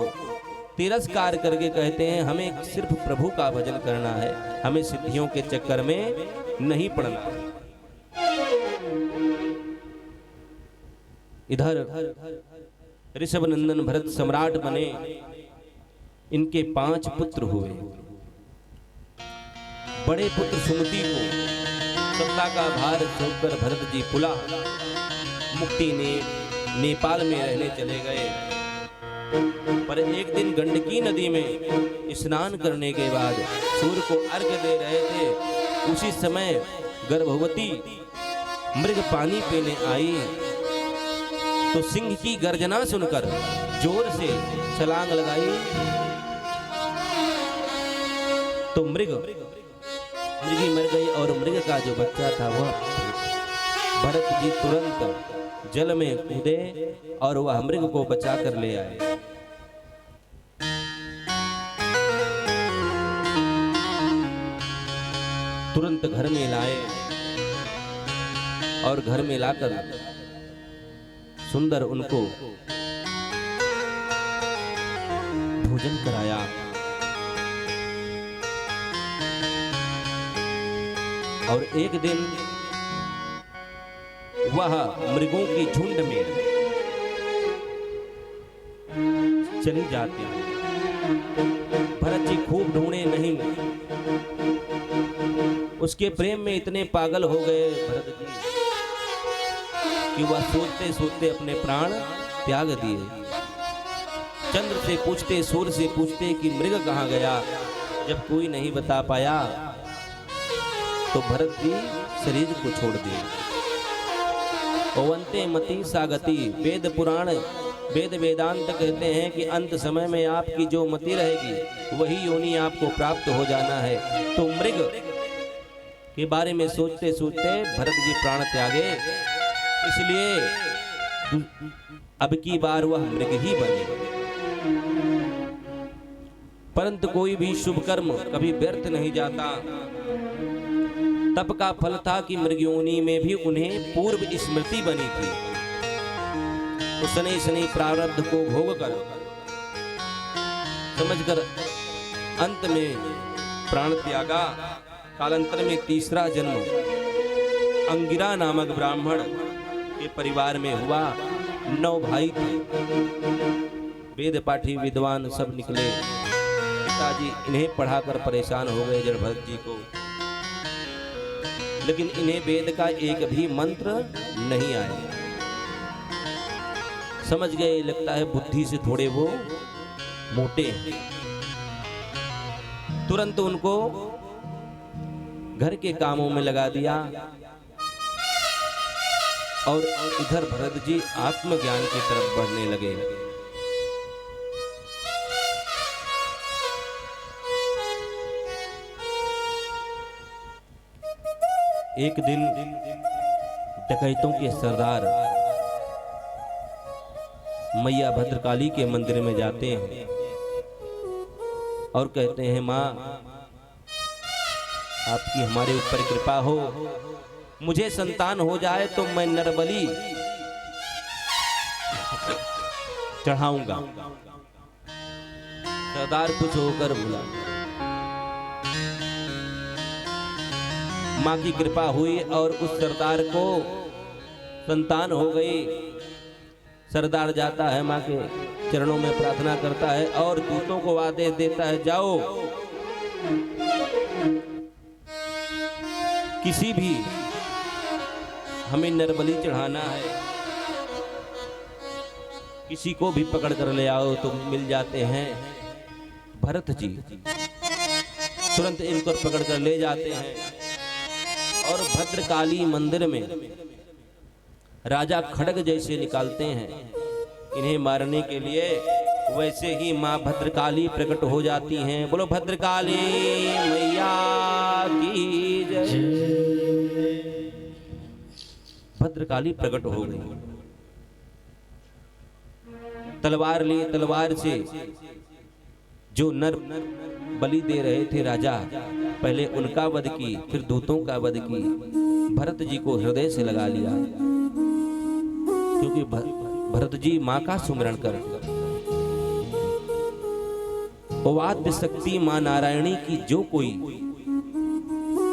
तिरस्कार करके कहते हैं हमें सिर्फ प्रभु का भजन करना है, हमें सिद्धियों के चक्कर में नहीं पड़ना। इधर ऋषभ नंदन भरत सम्राट बने, इनके 5 पुत्र हुए। बड़े पुत्र सुमति को सत्ता का भार सौंपकर भरत जी पुला मुक्ति ने नेपाल में रहने चले गए। पर एक दिन गंडकी नदी में स्नान करने के बाद सूर्य को अर्घ्य दे रहे थे, उसी समय गर्भवती मृग पानी पीने आई तो सिंह की गर्जना सुनकर जोर से छलांग लगाई तो मृगी मर गई और मृग का जो बच्चा था वह भरत जी तुरंत जल में कूदे और वह मृग को बचा कर ले आए। तुरंत घर में लाए और घर में लाकर सुंदर उनको भोजन कराया। और एक दिन वह मृगों की झुंड में चली जाती। भरत जी खूब ढूंढे नहीं, उसके प्रेम में इतने पागल हो गए भरत जी कि वह सोचते सोचते अपने प्राण त्याग दिए। चंद्र से पूछते, सूर्य से पूछते कि मृग कहाँ गया। जब कोई नहीं बता पाया तो भरत जी शरीर को छोड़ दिए। ओवंते मति सागति, वेद पुराण वेद वेदांत कहते हैं कि अंत समय में आपकी जो मति रहेगी वही योनि आपको प्राप्त हो जाना है। तो मृग के बारे में सोचते सोचते भरत जी प्राण त्यागे, इसलिए अब की बार वह मृग ही बने। परंतु कोई भी शुभ कर्म कभी व्यर्थ नहीं जाता। तप का फल था कि मृगयोनि में भी उन्हें पूर्व स्मृति बनी थी। उसने शनि प्रारब्ध को भोग कर समझकर अंत में प्राण त्यागा। कालांतर में तीसरा जन्म अंगिरा नामक ब्राह्मण के परिवार में हुआ। 9 भाई थे, वेद पाठी विद्वान सब निकले। पिताजी इन्हें पढ़ाकर परेशान हो गए जड़ भरत जी को, लेकिन इन्हें वेद का एक भी मंत्र नहीं आया। समझ गए लगता है बुद्धि से थोड़े वो मोटे हैं। तुरंत उनको घर के कामों में लगा दिया और इधर भरत जी आत्मज्ञान की तरफ बढ़ने लगे। एक दिन डकैतों के सरदार मैया भद्रकाली के मंदिर में जाते हैं और कहते हैं माँ आपकी हमारे ऊपर कृपा हो, मुझे संतान हो जाए तो मैं नरबलि चढ़ाऊंगा। सरदार कुछ होकर बोला। माँ की कृपा हुई और उस सरदार को संतान हो गई। सरदार जाता है माँ के चरणों में प्रार्थना करता है और दूतों को आदेश देता है जाओ किसी भी हमें नरबलि चढ़ाना है, किसी को भी पकड़ कर ले आओ। तो मिल जाते हैं भरत जी, तुरंत इनको पकड़ कर ले जाते हैं और भद्रकाली मंदिर में राजा खड्ग जैसे निकालते हैं इन्हें मारने के लिए। वैसे ही माँ भद्रकाली प्रकट हो जाती हैं। बोलो भद्रकाली मैया की जय। भद्रकाली प्रकट हो गई। तलवार लिए, तलवार से जो नर बलि दे रहे थे राजा, पहले उनका वध की, फिर दूतों का वध की। भरत जी को हृदय से लगा लिया, क्योंकि भरत जी मां का सुमिरन करते। वाद्य शक्ति मां नारायणी की जो कोई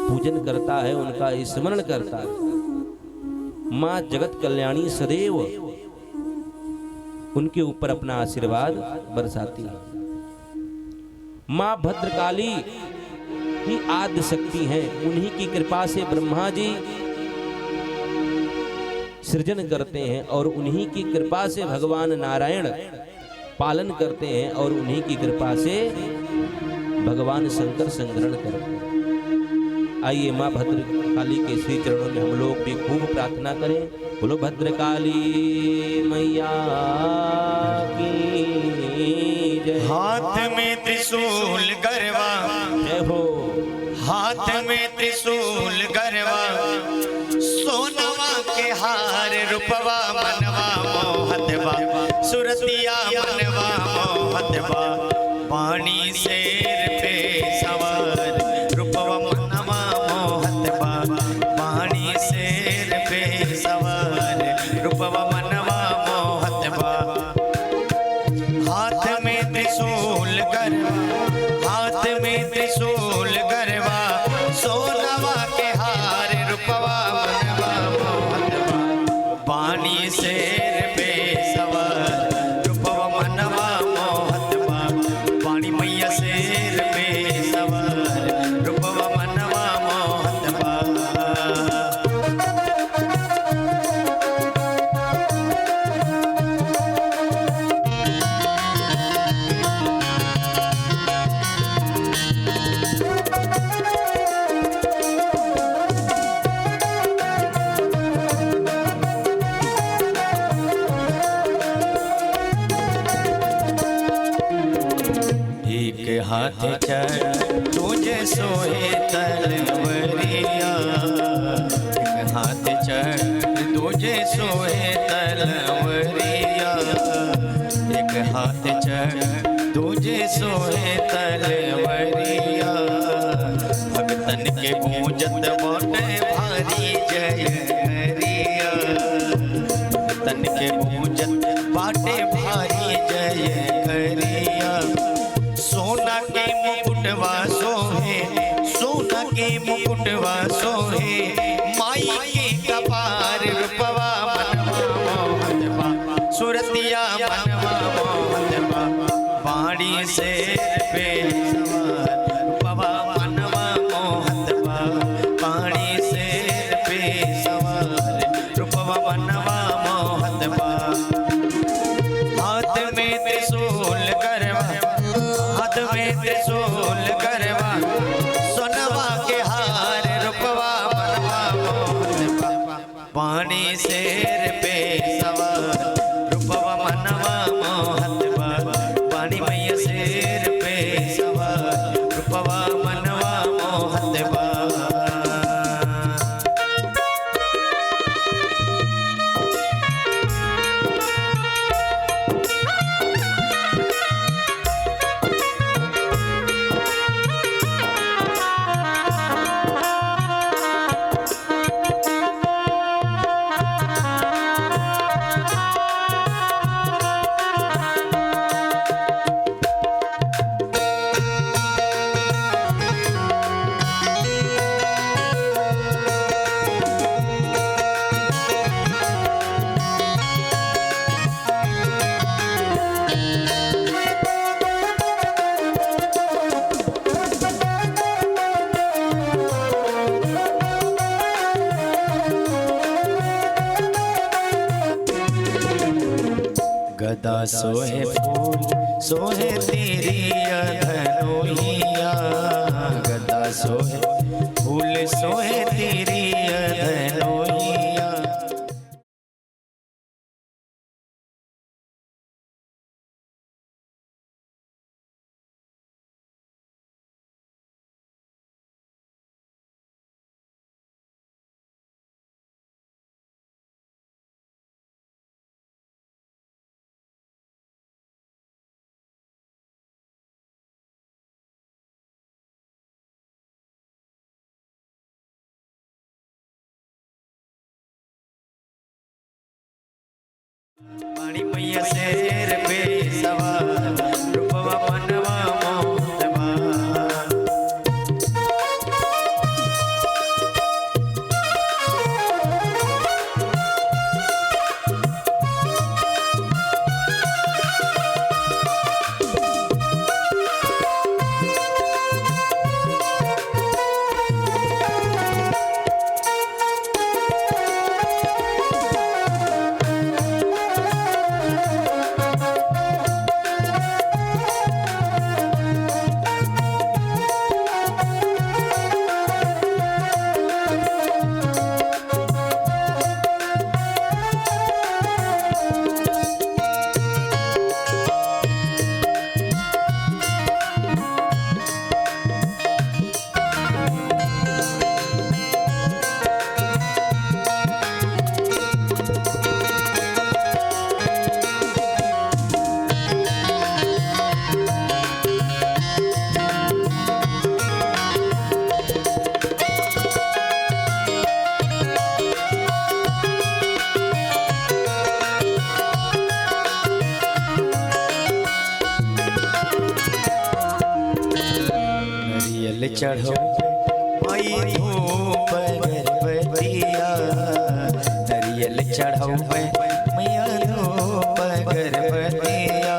पूजन करता है, उनका स्मरण करता है, मां जगत कल्याणी सदैव उनके ऊपर अपना आशीर्वाद बरसाती है। मां भद्रकाली ही आद्य शक्ति हैं। उन्हीं की कृपा से ब्रह्मा जी सृजन करते हैं और उन्हीं की कृपा से भगवान नारायण पालन करते हैं और उन्हीं की कृपा से भगवान शंकर संग्रहण करते हैं। आइए मां भद्रकाली के श्री चरणों में हम लोग भी खूब प्रार्थना करें। बोलो भद्रकाली मैया की जय। हाथ में त्रिशूल गरवा, जय हो। हाथ में त्रिशूल गरवा, सोनवा के हार रूपवा मनवा मोहतवा, सुरतिया मनवा मोहतवा, पानी शेर पे सवार रूपवा मनवा मोहतवा, पानी शेर पे सवार रूपवा मनवा मोहतवा। हाथ में त्रिशूल गरवा, हाथ में त्रिशूल गरवा, सोनवा के हार रूपवा मनवा मोहतवा, पानी शेर पे सवार रूपवा मनवा मोहतवा, पानी मैया शेर पे सवार रूपवा मनवा मोहतवा। एक हाथ चढ़ तुझे सोहे तलवरिया, एक हाथ चढ़ तुझे सोहे तलवरिया, एक हाथ चढ़ तुझे सोहे तलवरिया, भगतन के गूंजत बाटे भारी जय हरिया, भगतन के गूंजत बाटे भारी जय हरिया। सोना के मुकुटवा सोहे, सोना के मुकुटवा सोहे, माई के कपार रूपवा मनवा मोहतवा, सुरतिया मनवा मोहतवा, पानी शेर पे सवार रूपवा मनवा मोहतवा, पानी शेर पे सवार रूपवा मनवा मोहतवा। हाथ में त्रिशूल गरवा, हाथ में त्रिशूल गरवा, सोनवा के हार रूपवा मनवा मोहतवा, पानी शेर पे सवार रूपवा मनवा मोहतवा, पानी मैया शेर पे सवार रूपवा मनवा मोहतवा। गदा सोहे फूल सोहे तेरी धनोहिया, गदा सोहे फूल सोहे तेरी धनोहिया। पानी मैया शेर पे सवार रूपवा मनवा मोहतवा चढ़ो माई धूप अगरबत्तिया नरियल चढ़ो मैया धूप अगरबत्तिया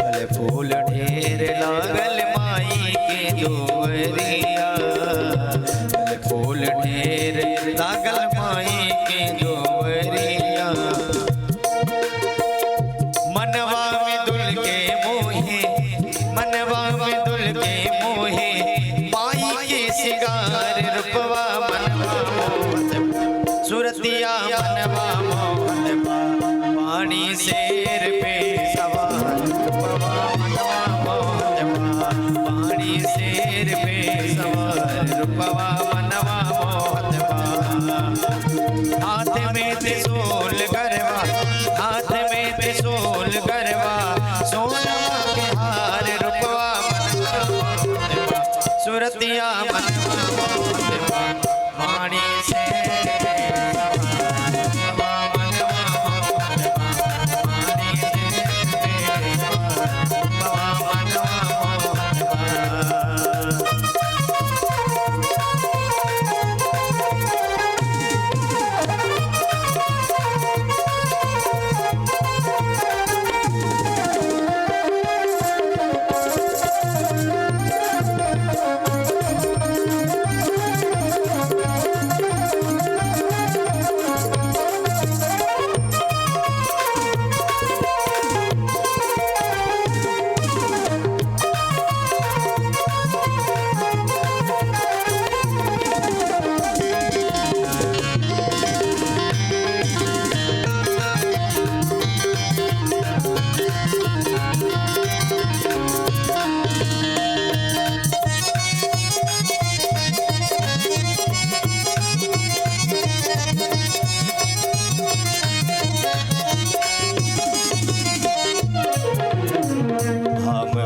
फल फूल ढेर लागल माई के दोवरिया फल फूल ढेर लागल माई के दोवरिया मनवा में दुल के मोहे मनवा में दुल के मोहे सिंगार रूपवा मनवा मोहतवा सुरतिया मनवा मोहतवा पानी शेर पे सवार रूपवा मनवा मोहतवा पानी शेर पे सवार रूपवा मनवा मोहतवा हाथ में त्रिशूल गरबा हाथ में त्रिशूल गरबा सोनवा के हार रूपवा मनवा मोहतवा सुरतिया पानी से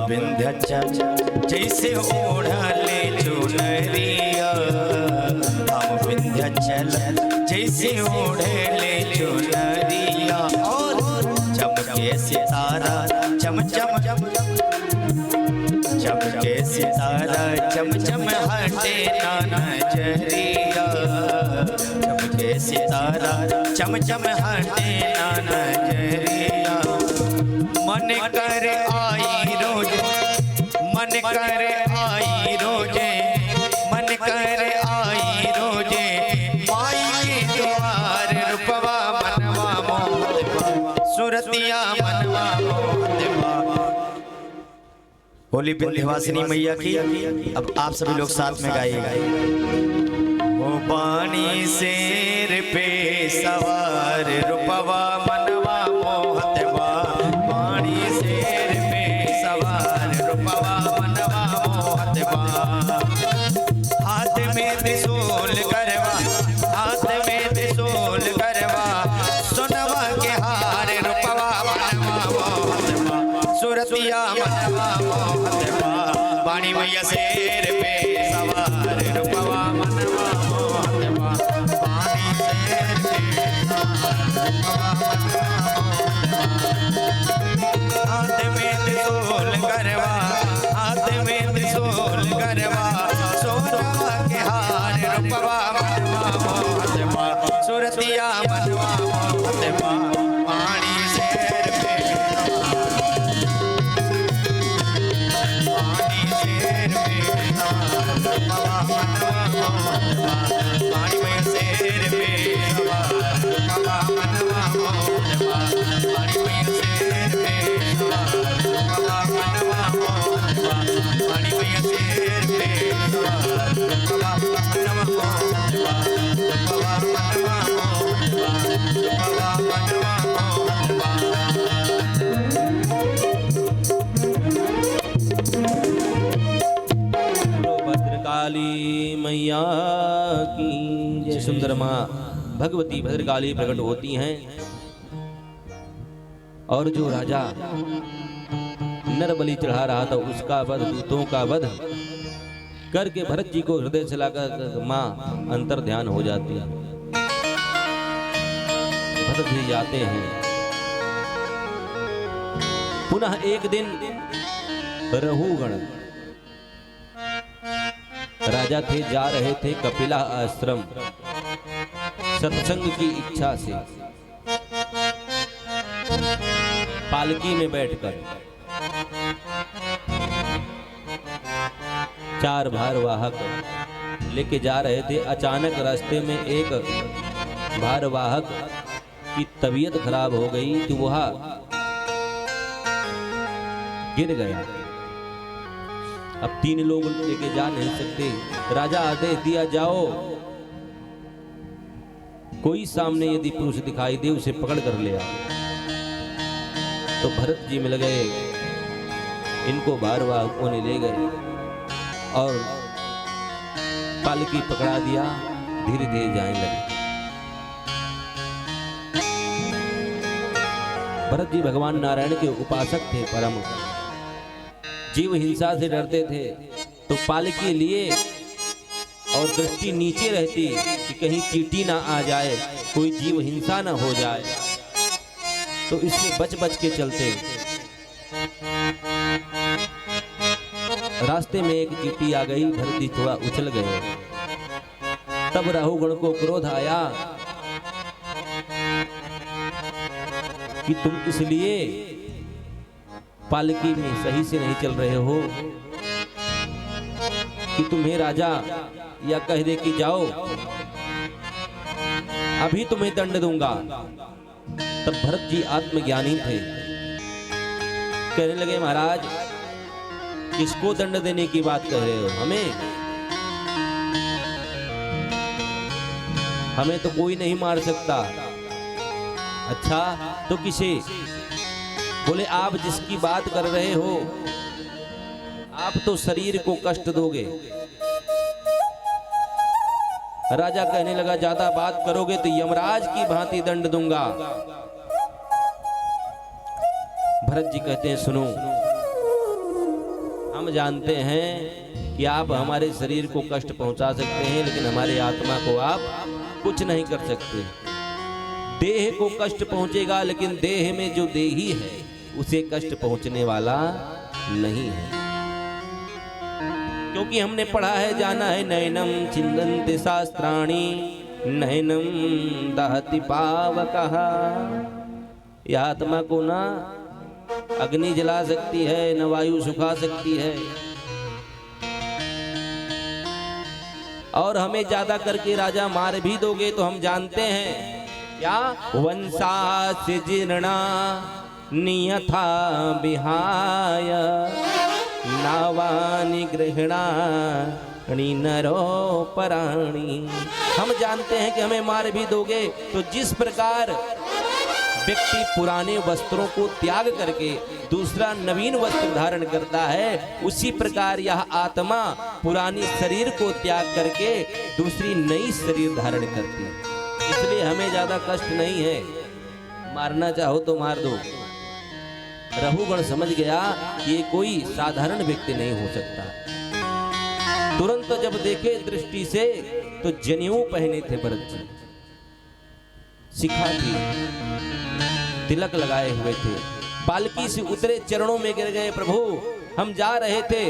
विंध्याचल जैसे ओढ़ले चुनरिया हम विंध्याचल जैसे ओढ़ले चुनरिया और चमके सितारा चम चम चमके सितारा चम चम हटे ना नजरिया चमके सितारा चम चम हटे ना नजरिया मन कर आई रोज मन कर आई रोजे मन कर आई रोजे माई के द्वार रूपवा मनवा मोहतवा सुरतिया मनवा मोहतवा। बोली विंध्यवासिनी मैया की। अब आप सभी लोग साथ में गाइएगा। वो पानी शेर पे सवार रूपवा मनवा मोहतवा पानी शेर पे सवार रूपवा मनवा मोहतवा हाथ में त्रिशूल करवा हाथ में त्रिशूल करवा सोनवा के हार रूपवा मनवा मोहतवा सुरतिया मनवा मोहतवा पानी मैया शेर पे सवार रूपवा मनवा मोहतवा पानी शेर पे सवार रूपवा मनवा मोहतवा। हाथ में त्रिशूल गरबा, हाथ में त्रिशूल गरबा, सोनवा के हार रूपवा मनवा मोहतवा, सुरतिया मनवा मोहतवा, पानी शेर पे पानी शेर पे रूपवा मनवा मोहतवा, पानी में शेर पे रूपवा मनवा मोहतवा, पानी में शेर पे रूपवा मनवा मोहतवा, पानी में शेर पे रूपवा मनवा मोहतवा, रूपवा मनवा मोहतवा, रूपवा मनवा मोहतवा। भद्रकाली मैया की जय। सुंदर माँ भगवती भद्रकाली प्रकट होती हैं और जो राजा नर बलि चढ़ा रहा था उसका वध, दूतों का वध करके भरत जी को हृदय से लाकर माँ अंतर ध्यान हो जाती है। भरत जी जाते हैं। पुनः एक दिन रहुगण राजा थे, जा रहे थे कपिला आश्रम सत्संग की इच्छा से, पालकी में बैठकर 4 भारवाहक लेके जा रहे थे। अचानक रास्ते में एक भारवाहक की तबीयत खराब हो गई तो वह गिर गया। अब 3 लोग लेके जा नहीं सकते। राजा आदेश दिया, जाओ कोई सामने यदि पुरुष दिखाई दे उसे पकड़ कर ले आओ। तो भरत जी मिल गए, इनको भारवाहकों ने ले गए और पालकी पकड़ा दिया, धीरे धीरे जाने लगे। भरत जी भगवान नारायण के उपासक थे, परम जीव हिंसा से डरते थे, तो पालकी लिए और दृष्टि नीचे रहती कि कहीं चींटी ना आ जाए, कोई जीव हिंसा ना हो जाए, तो इससे बच बच के चलते। रास्ते में एक चींटी आ गई, भरत जी थोड़ा उछल गए। तब राहुगण को क्रोध आया कि तुम इसलिए पालकी में सही से नहीं चल रहे हो कि तुम्हें राजा या कह दे कि जाओ अभी तुम्हें दंड दूंगा। तब भरत जी आत्मज्ञानी थे, कहने लगे महाराज किसको दंड देने की बात कह रहे हो? हमें तो कोई नहीं मार सकता। अच्छा तो किसे? बोले आप जिसकी बात कर रहे हो आप तो शरीर को कष्ट दोगे। राजा कहने लगा ज्यादा बात करोगे तो यमराज की भांति दंड दूंगा। भरत जी कहते हैं सुनो, हम जानते हैं कि आप हमारे शरीर को कष्ट पहुंचा सकते हैं, लेकिन हमारे आत्मा को आप कुछ नहीं कर सकते। देह को कष्ट पहुंचेगा, लेकिन देह में जो देही है उसे कष्ट पहुंचने वाला नहीं है। क्योंकि हमने पढ़ा है, जाना है, नैनम छिन्दन्ति शास्त्राणि नैनम दहति पावकः। यह आत्मा को ना अग्नि जला सकती है, न वायु सुखा सकती है। और हमें ज्यादा करके राजा मार भी दोगे तो हम जानते हैं क्या, वंशास्य जीर्णा नियथा विहाय नावानि गृह्णानि नरोपराणि। हम जानते हैं कि हमें मार भी दोगे तो जिस प्रकार व्यक्ति पुराने वस्त्रों को त्याग करके दूसरा नवीन वस्त्र धारण करता है, उसी प्रकार यह आत्मा पुरानी शरीर को त्याग करके दूसरी नई शरीर धारण करती है। इसलिए हमें ज्यादा कष्ट नहीं है, मारना चाहो तो मार दो। रहुगण समझ गया कि ये कोई साधारण व्यक्ति नहीं हो सकता। तुरंत जब देखे दृष्टि से तो जनेऊ पहने थे भरत जी, शिखा थी, तिलक लगाए हुए थे, पालकी से उतरे, चरणों में गिर गए। प्रभु हम जा रहे थे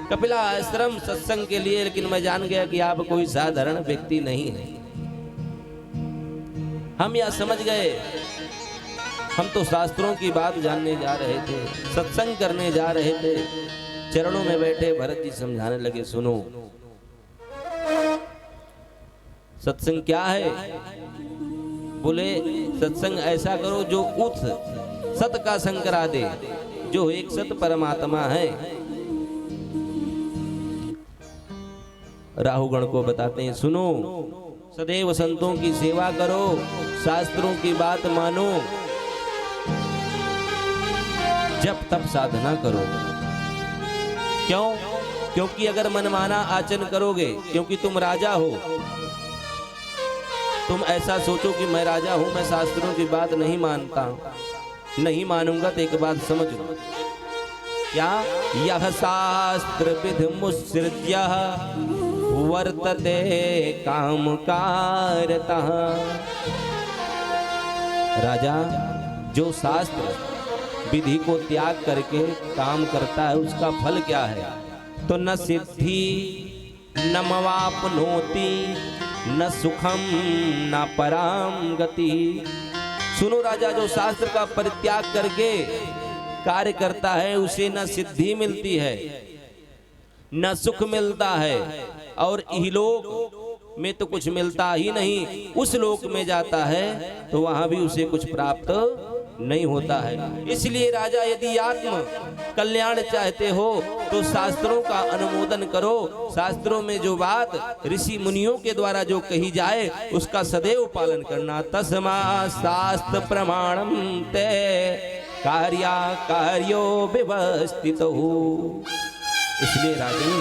कपिला आश्रम सत्संग के लिए, लेकिन मैं जान गया कि आप कोई साधारण व्यक्ति नहीं है। हम यह समझ गए, हम तो शास्त्रों की बात जानने जा रहे थे, सत्संग करने जा रहे थे। चरणों में बैठे भरत जी समझाने लगे, सुनो सत्संग क्या है? बोले सत्संग ऐसा करो जो उठ सत का संग करा दे, जो एक सत परमात्मा है। राहुगण को बताते हैं, सुनो सदैव संतों की सेवा करो, शास्त्रों की बात मानो, जप तप साधना करो। क्यों? क्योंकि अगर मनमाना आचरण करोगे, क्योंकि तुम राजा हो, तुम ऐसा सोचो कि मैं राजा हूं, मैं शास्त्रों की बात नहीं मानता, नहीं मानूंगा, तो एक बात समझ लो, क्या यह शास्त्र विधि मुत्सृज्य वर्तते काम कारतः। राजा जो शास्त्र विधि को त्याग करके काम करता है, उसका फल क्या है? तो न सिद्धि न मवापनोति न सुखम न पराम गति। सुनो राजा, जो शास्त्र का परित्याग करके कार्य करता है, उसे न सिद्धि मिलती है न सुख मिलता है, और इहलोक में तो कुछ मिलता ही नहीं। उस लोक में जाता है तो वहां भी उसे कुछ प्राप्त नहीं होता है। इसलिए राजा, यदि आत्म कल्याण चाहते हो तो शास्त्रों का अनुमोदन करो। शास्त्रों में जो बात ऋषि मुनियों के द्वारा जो कही जाए, उसका सदैव पालन करना। तस्मा शास्त्र प्रमाणम ते कार्या कार्यो व्यवस्थित हो। इसलिए राजन,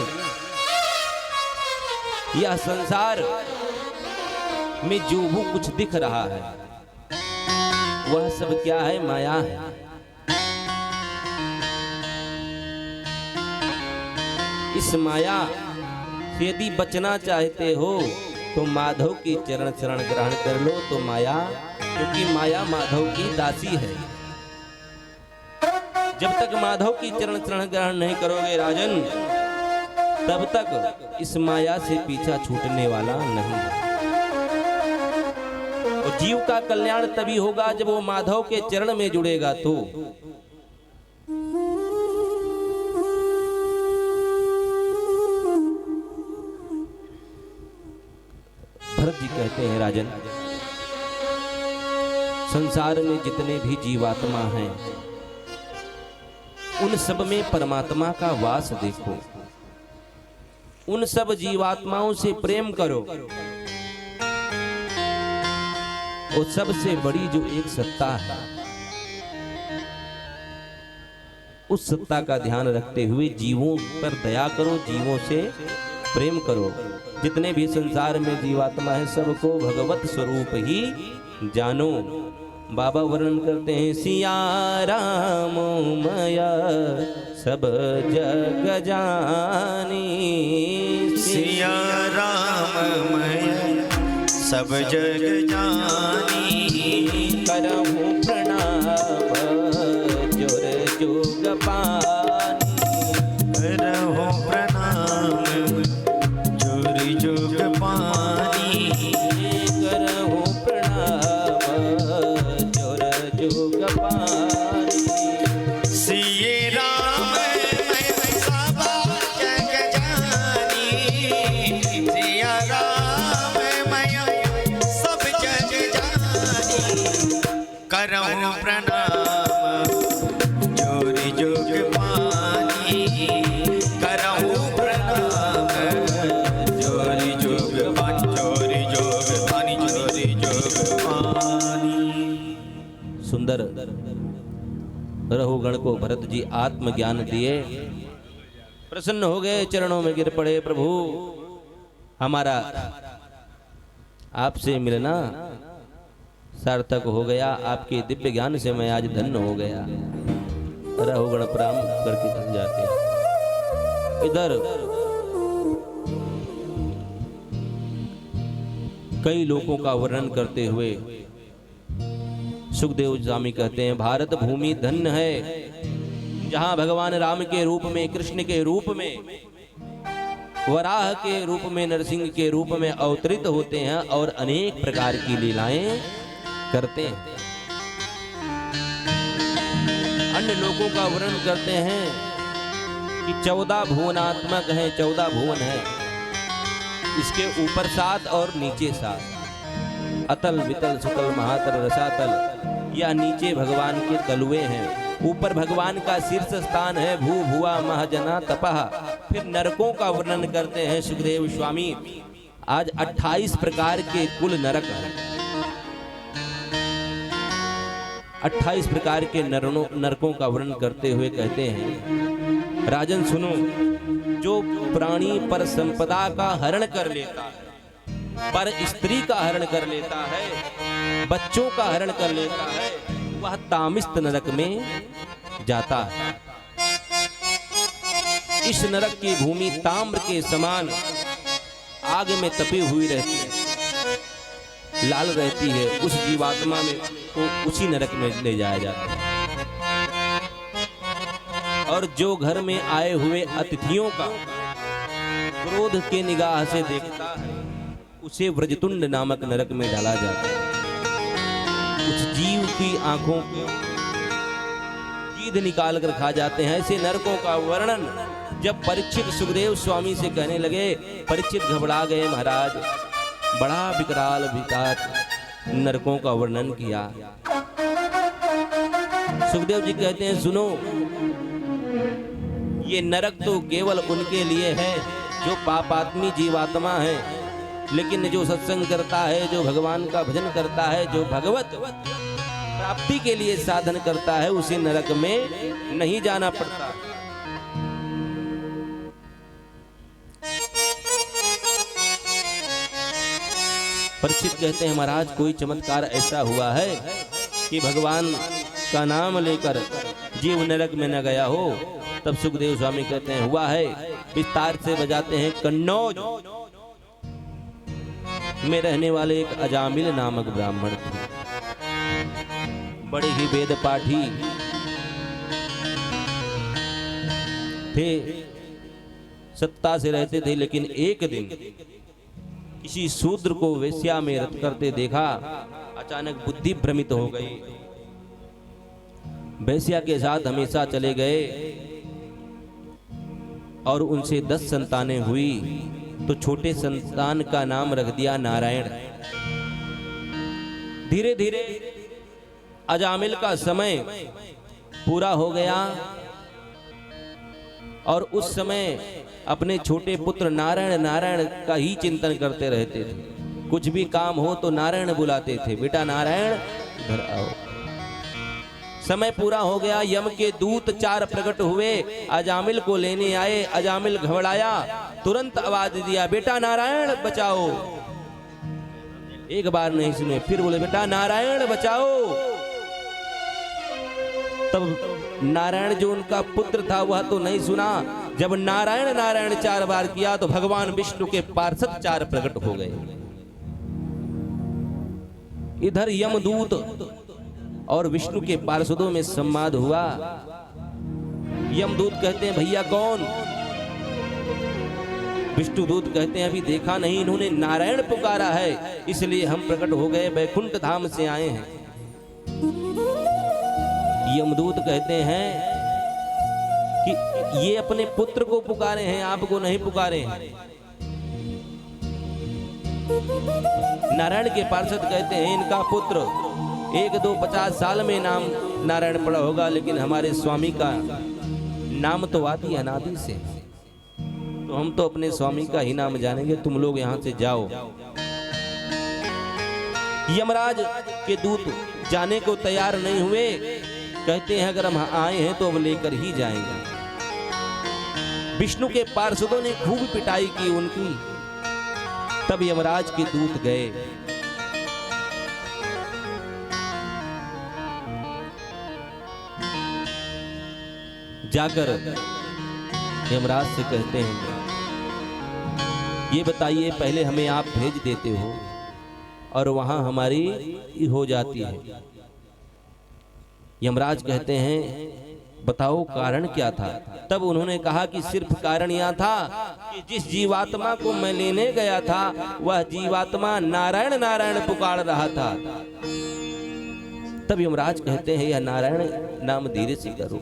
यह संसार में जो भी कुछ दिख रहा है, वह सब क्या है? माया है। इस माया से यदि बचना चाहते हो तो माधव की चरण शरण ग्रहण कर लो। तो माया, क्योंकि माया माधव की दासी है। जब तक माधव की चरण शरण ग्रहण नहीं करोगे राजन, तब तक इस माया से पीछा छूटने वाला नहीं है। और जीव का कल्याण तभी होगा जब वो माधव के चरण में जुड़ेगा। तो भरत जी कहते हैं, राजन संसार में जितने भी जीवात्मा हैं, उन सब में परमात्मा का वास देखो, उन सब जीवात्माओं से प्रेम करो। और सबसे बड़ी जो एक सत्ता है, उस सत्ता का ध्यान रखते हुए जीवों पर दया करो, जीवों से प्रेम करो। जितने भी संसार में जीवात्मा है, सबको भगवत स्वरूप ही जानो। बाबा वर्णन करते हैं, सिया राम मया सब जग जानी, सिया राम मया सब जग जानी, करहूँ प्रणाम जोर जोग पानी, करहूँ प्रणाम जोर जोग पानी, करहूँ प्रणाम जोर जोग पानी। सिये राम मैं सब जग जानी, सिया राम मैं सब जग जानी, करहूँ प्रणाम जोर जोग पानी, करहूँ प्रणाम जोर जोग पानी, जोर जोग पानी, जोर जोग पानी। सुंदर रहुगण को भरत जी आत्मज्ञान दिए, प्रसन्न हो गए, चरणों में गिर पड़े। प्रभु, हमारा आपसे मिलना सार्थक हो गया, आपके दिव्य ज्ञान से मैं आज धन्य हो गया। रहुगण प्रणाम करके चल जाते हैं। इधर कई लोगों का वर्णन करते हुए सुखदेव स्वामी कहते हैं भारत भूमि धन्य है, जहां भगवान राम के रूप में, कृष्ण के रूप में, वराह के रूप में, नरसिंह के रूप में अवतरित होते हैं और अनेक प्रकार की लीलाएं करते हैं। अन्य लोगों का वर्णन करते हैं कि 14 भुवनात्मक है, 14 भुवन है, इसके ऊपर 7 और नीचे 7, अतल वितल सुतल महातल रसातल, या नीचे भगवान के तलुए हैं, ऊपर भगवान का शीर्ष स्थान है भू भुआ महजना तपह। फिर नरकों का वर्णन करते हैं सुखदेव स्वामी। आज 28 प्रकार के कुल नरक हैं, 28 प्रकार के नरकों का वर्णन करते हुए कहते हैं राजन सुनो, जो प्राणी पर संपदा का हरण कर लेता है, पर स्त्री का हरण कर लेता है, बच्चों का हरण कर लेता है, वह तामिस्त नरक में जाता है। इस नरक की भूमि ताम्र के समान आग में तपी हुई रहती है, लाल रहती है। उस जीवात्मा में को उसी नरक में ले जाया जाता है। और जो घर में आए हुए अतिथियों का क्रोध के निगाह से देखता है, उसे व्रजतुंड नामक नरक में डाला जाता है। उस जीव की आंखों को गीध निकाल कर खा जाते हैं। ऐसे नरकों का वर्णन जब परीक्षित सुखदेव स्वामी से कहने लगे, परीक्षित घबरा गए, महाराज बड़ा विकराल विकट नरकों का वर्णन किया। सुखदेव जी कहते हैं सुनो, ये नरक तो केवल उनके लिए है जो पापात्मी जीवात्मा है, लेकिन जो सत्संग करता है, जो भगवान का भजन करता है, जो भगवत प्राप्ति के लिए साधन करता है, उसे नरक में नहीं जाना पड़ता। परीक्षित कहते हैं महाराज कोई चमत्कार ऐसा हुआ है कि भगवान का नाम लेकर जीव नरक में न गया हो। तब सुखदेव स्वामी कहते हैं हुआ है, विस्तार से बजाते हैं। कन्नौज में रहने वाले एक अजामिल नामक ब्राह्मण थे, बड़े ही वेद पाठी थे, सत्ता से रहते थे। लेकिन एक दिन किसी शूद्र को वेश्या में रत करते देखा, अचानक बुद्धि भ्रमित हो गई। वेश्या के साथ हमेशा चले गए और उनसे 10 संतानें हुई। तो छोटे संतान का नाम रख दिया नारायण। धीरे धीरे अजामिल का समय पूरा हो गया और उस समय अपने छोटे पुत्र नारायण नारायण का ही चिंतन करते रहते थे। कुछ भी काम हो तो नारायण बुलाते थे, बेटा नारायण इधर आओ। समय पूरा हो गया, यम के दूत 4 प्रकट हुए, अजामिल को लेने आए। अजामिल घबराया, तुरंत आवाज दिया, बेटा नारायण बचाओ। एक बार नहीं सुने, फिर बोले बेटा नारायण बचाओ। तब नारायण जो उनका पुत्र था वह तो नहीं सुना। जब नारायण नारायण 4 बार किया तो भगवान विष्णु के पार्षद 4 प्रकट हो गए। इधर यमदूत और विष्णु के पार्षदों में संवाद हुआ। यमदूत कहते हैं भैया कौन? विष्णुदूत कहते हैं अभी देखा नहीं, इन्होंने नारायण पुकारा है इसलिए हम प्रकट हो गए, वैकुंठ धाम से आए हैं। यमदूत कहते हैं कि ये अपने पुत्र को पुकारे हैं, आपको नहीं पुकारे हैं। नारायण के पार्षद कहते हैं इनका पुत्र 1-2-50 साल में नाम नारायण पड़ा होगा, लेकिन हमारे स्वामी का नाम तो आदि अनादि से, तो हम तो अपने स्वामी का ही नाम जानेंगे, तुम लोग यहां से जाओ। यमराज के दूत जाने को तैयार नहीं हुए, कहते हैं अगर हम आए हैं तो अब लेकर ही जाएंगे। विष्णु के पार्षदों ने खूब पिटाई की उनकी। तब यमराज के दूत गए। जाकर यमराज से कहते हैं ये बताइए पहले हमें आप भेज देते हो और वहां हमारी हो जाती है, यमराज कहते हैं बताओ कारण क्या था। तब उन्होंने कहा कि सिर्फ कारण यह था कि जिस जीवात्मा को मैं लेने गया था वह जीवात्मा नारायण नारायण पुकार रहा था। तब यमराज कहते हैं यह नारायण नाम धीरे से करो,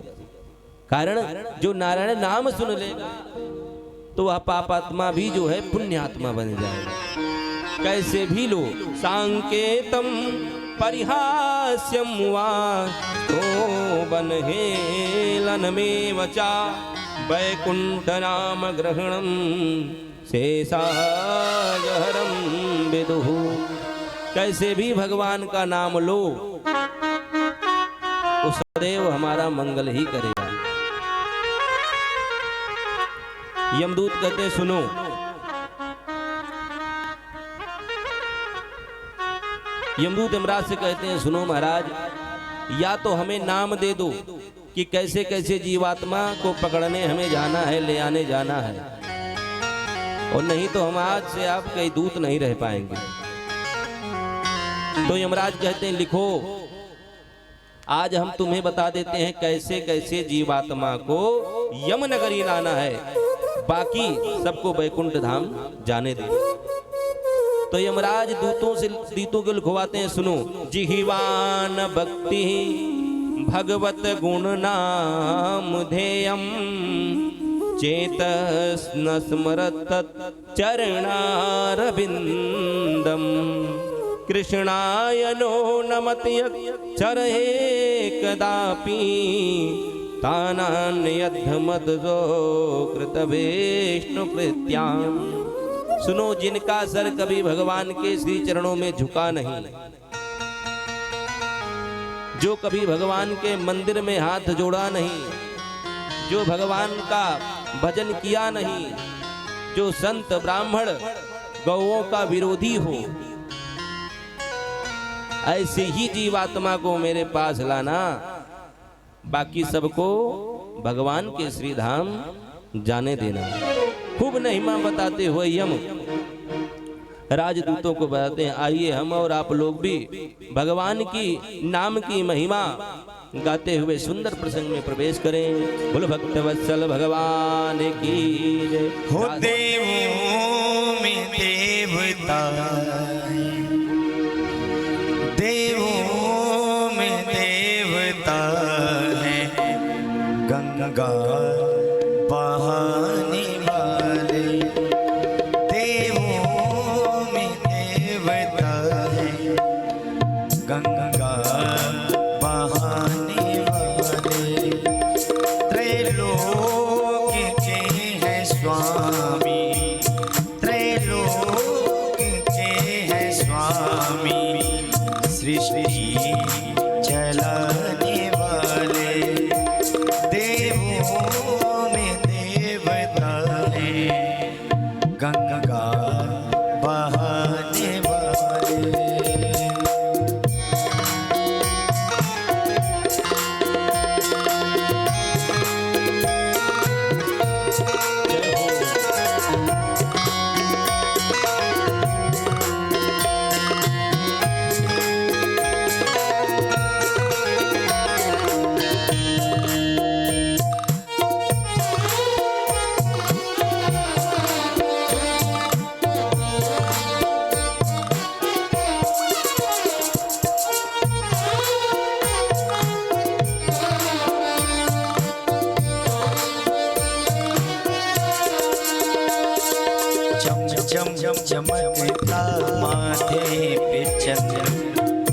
कारण जो नारायण नाम सुन लेगा तो वह पापात्मा भी जो है पुण्यात्मा बन जाएगा। कैसे भी लो सांकेतम परिहास्यम वा तो बनहेलन में वचा वैकुंठ नाम ग्रहणम शेषागहरम विदुहु। कैसे भी भगवान का नाम लो वो सदैव हमारा मंगल ही करेगा। यमदूत कहते सुनो, यमदूत यमराज से कहते हैं सुनो महाराज, या तो हमें नाम दे दो कि कैसे कैसे जीवात्मा को पकड़ने हमें जाना है, ले आने जाना है, और नहीं तो हम आज से आपके दूत नहीं रह पाएंगे। तो यमराज कहते हैं लिखो, आज हम तुम्हें बता देते हैं कैसे कैसे जीवात्मा को यमनगरी लाना है, बाकी सबको वैकुंठ धाम जाने दे। तो यमराज दूतों को लिखवाते हैं सुनो, जिह्वान भक्ति भगवत गुण नाम ध्येयम चेतस न स्मरत चरणारविंदम कृष्णाय नो नमति चरहे कदापि तानान्यद्धमदो कृतवेष्णु कृत्याम। सुनो, जिनका सर कभी भगवान के श्री चरणों में झुका नहीं, जो कभी भगवान के मंदिर में हाथ जोड़ा नहीं, जो भगवान का भजन किया नहीं, जो संत ब्राह्मण गौओं का विरोधी हो, ऐसे ही जीवात्मा को मेरे पास लाना, बाकी सबको भगवान के श्री धाम जाने देना। खूब महिमा बताते हुए यम राजदूतों को बताते हैं आइए हम और आप लोग भी भगवान की नाम की महिमा गाते हुए सुंदर प्रसंग में प्रवेश करें। बोल भक्तवत्सल भगवान की जय। हो देवों में देवता, देवों में देवता है, गंगा बहाने वाले। देवों में देवता है, गंगा बहाने वाले। त्रैलोक के हैं स्वामी, त्रैलोक के हैं स्वामी, सृष्टि चलाने वाले। देवों में देवता है, गंगा बहाने वाले। चमकता माथे पे चंद्र,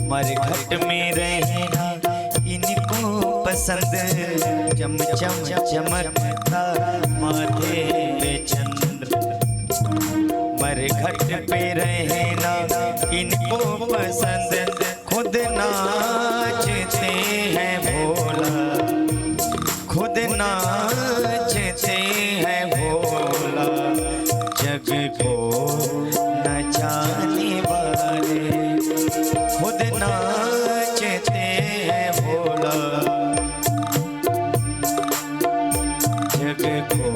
मरघट में रहना इनको पसंद। चम चम चमकता माथे पे चंद्र, मरघट पे रहना इनको पसंद। खुद नाचते हैं भोला, खुद नाचते हैं भोला, जग को नचाने वाले। खुद नाचते हैं भोला, जग को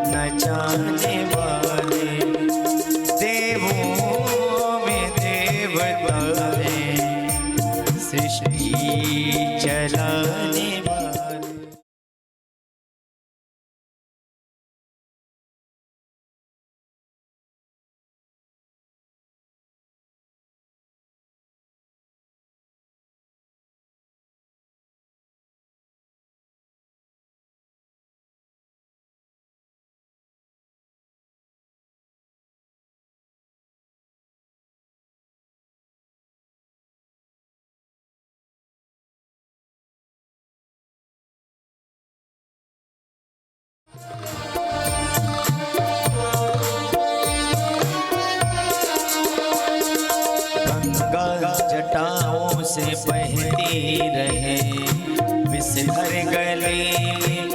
नचाने वाले। देवों में देवता है, सृष्टि चलाने वाले। गंगा जटाओं से बहती रहे, विषधर गले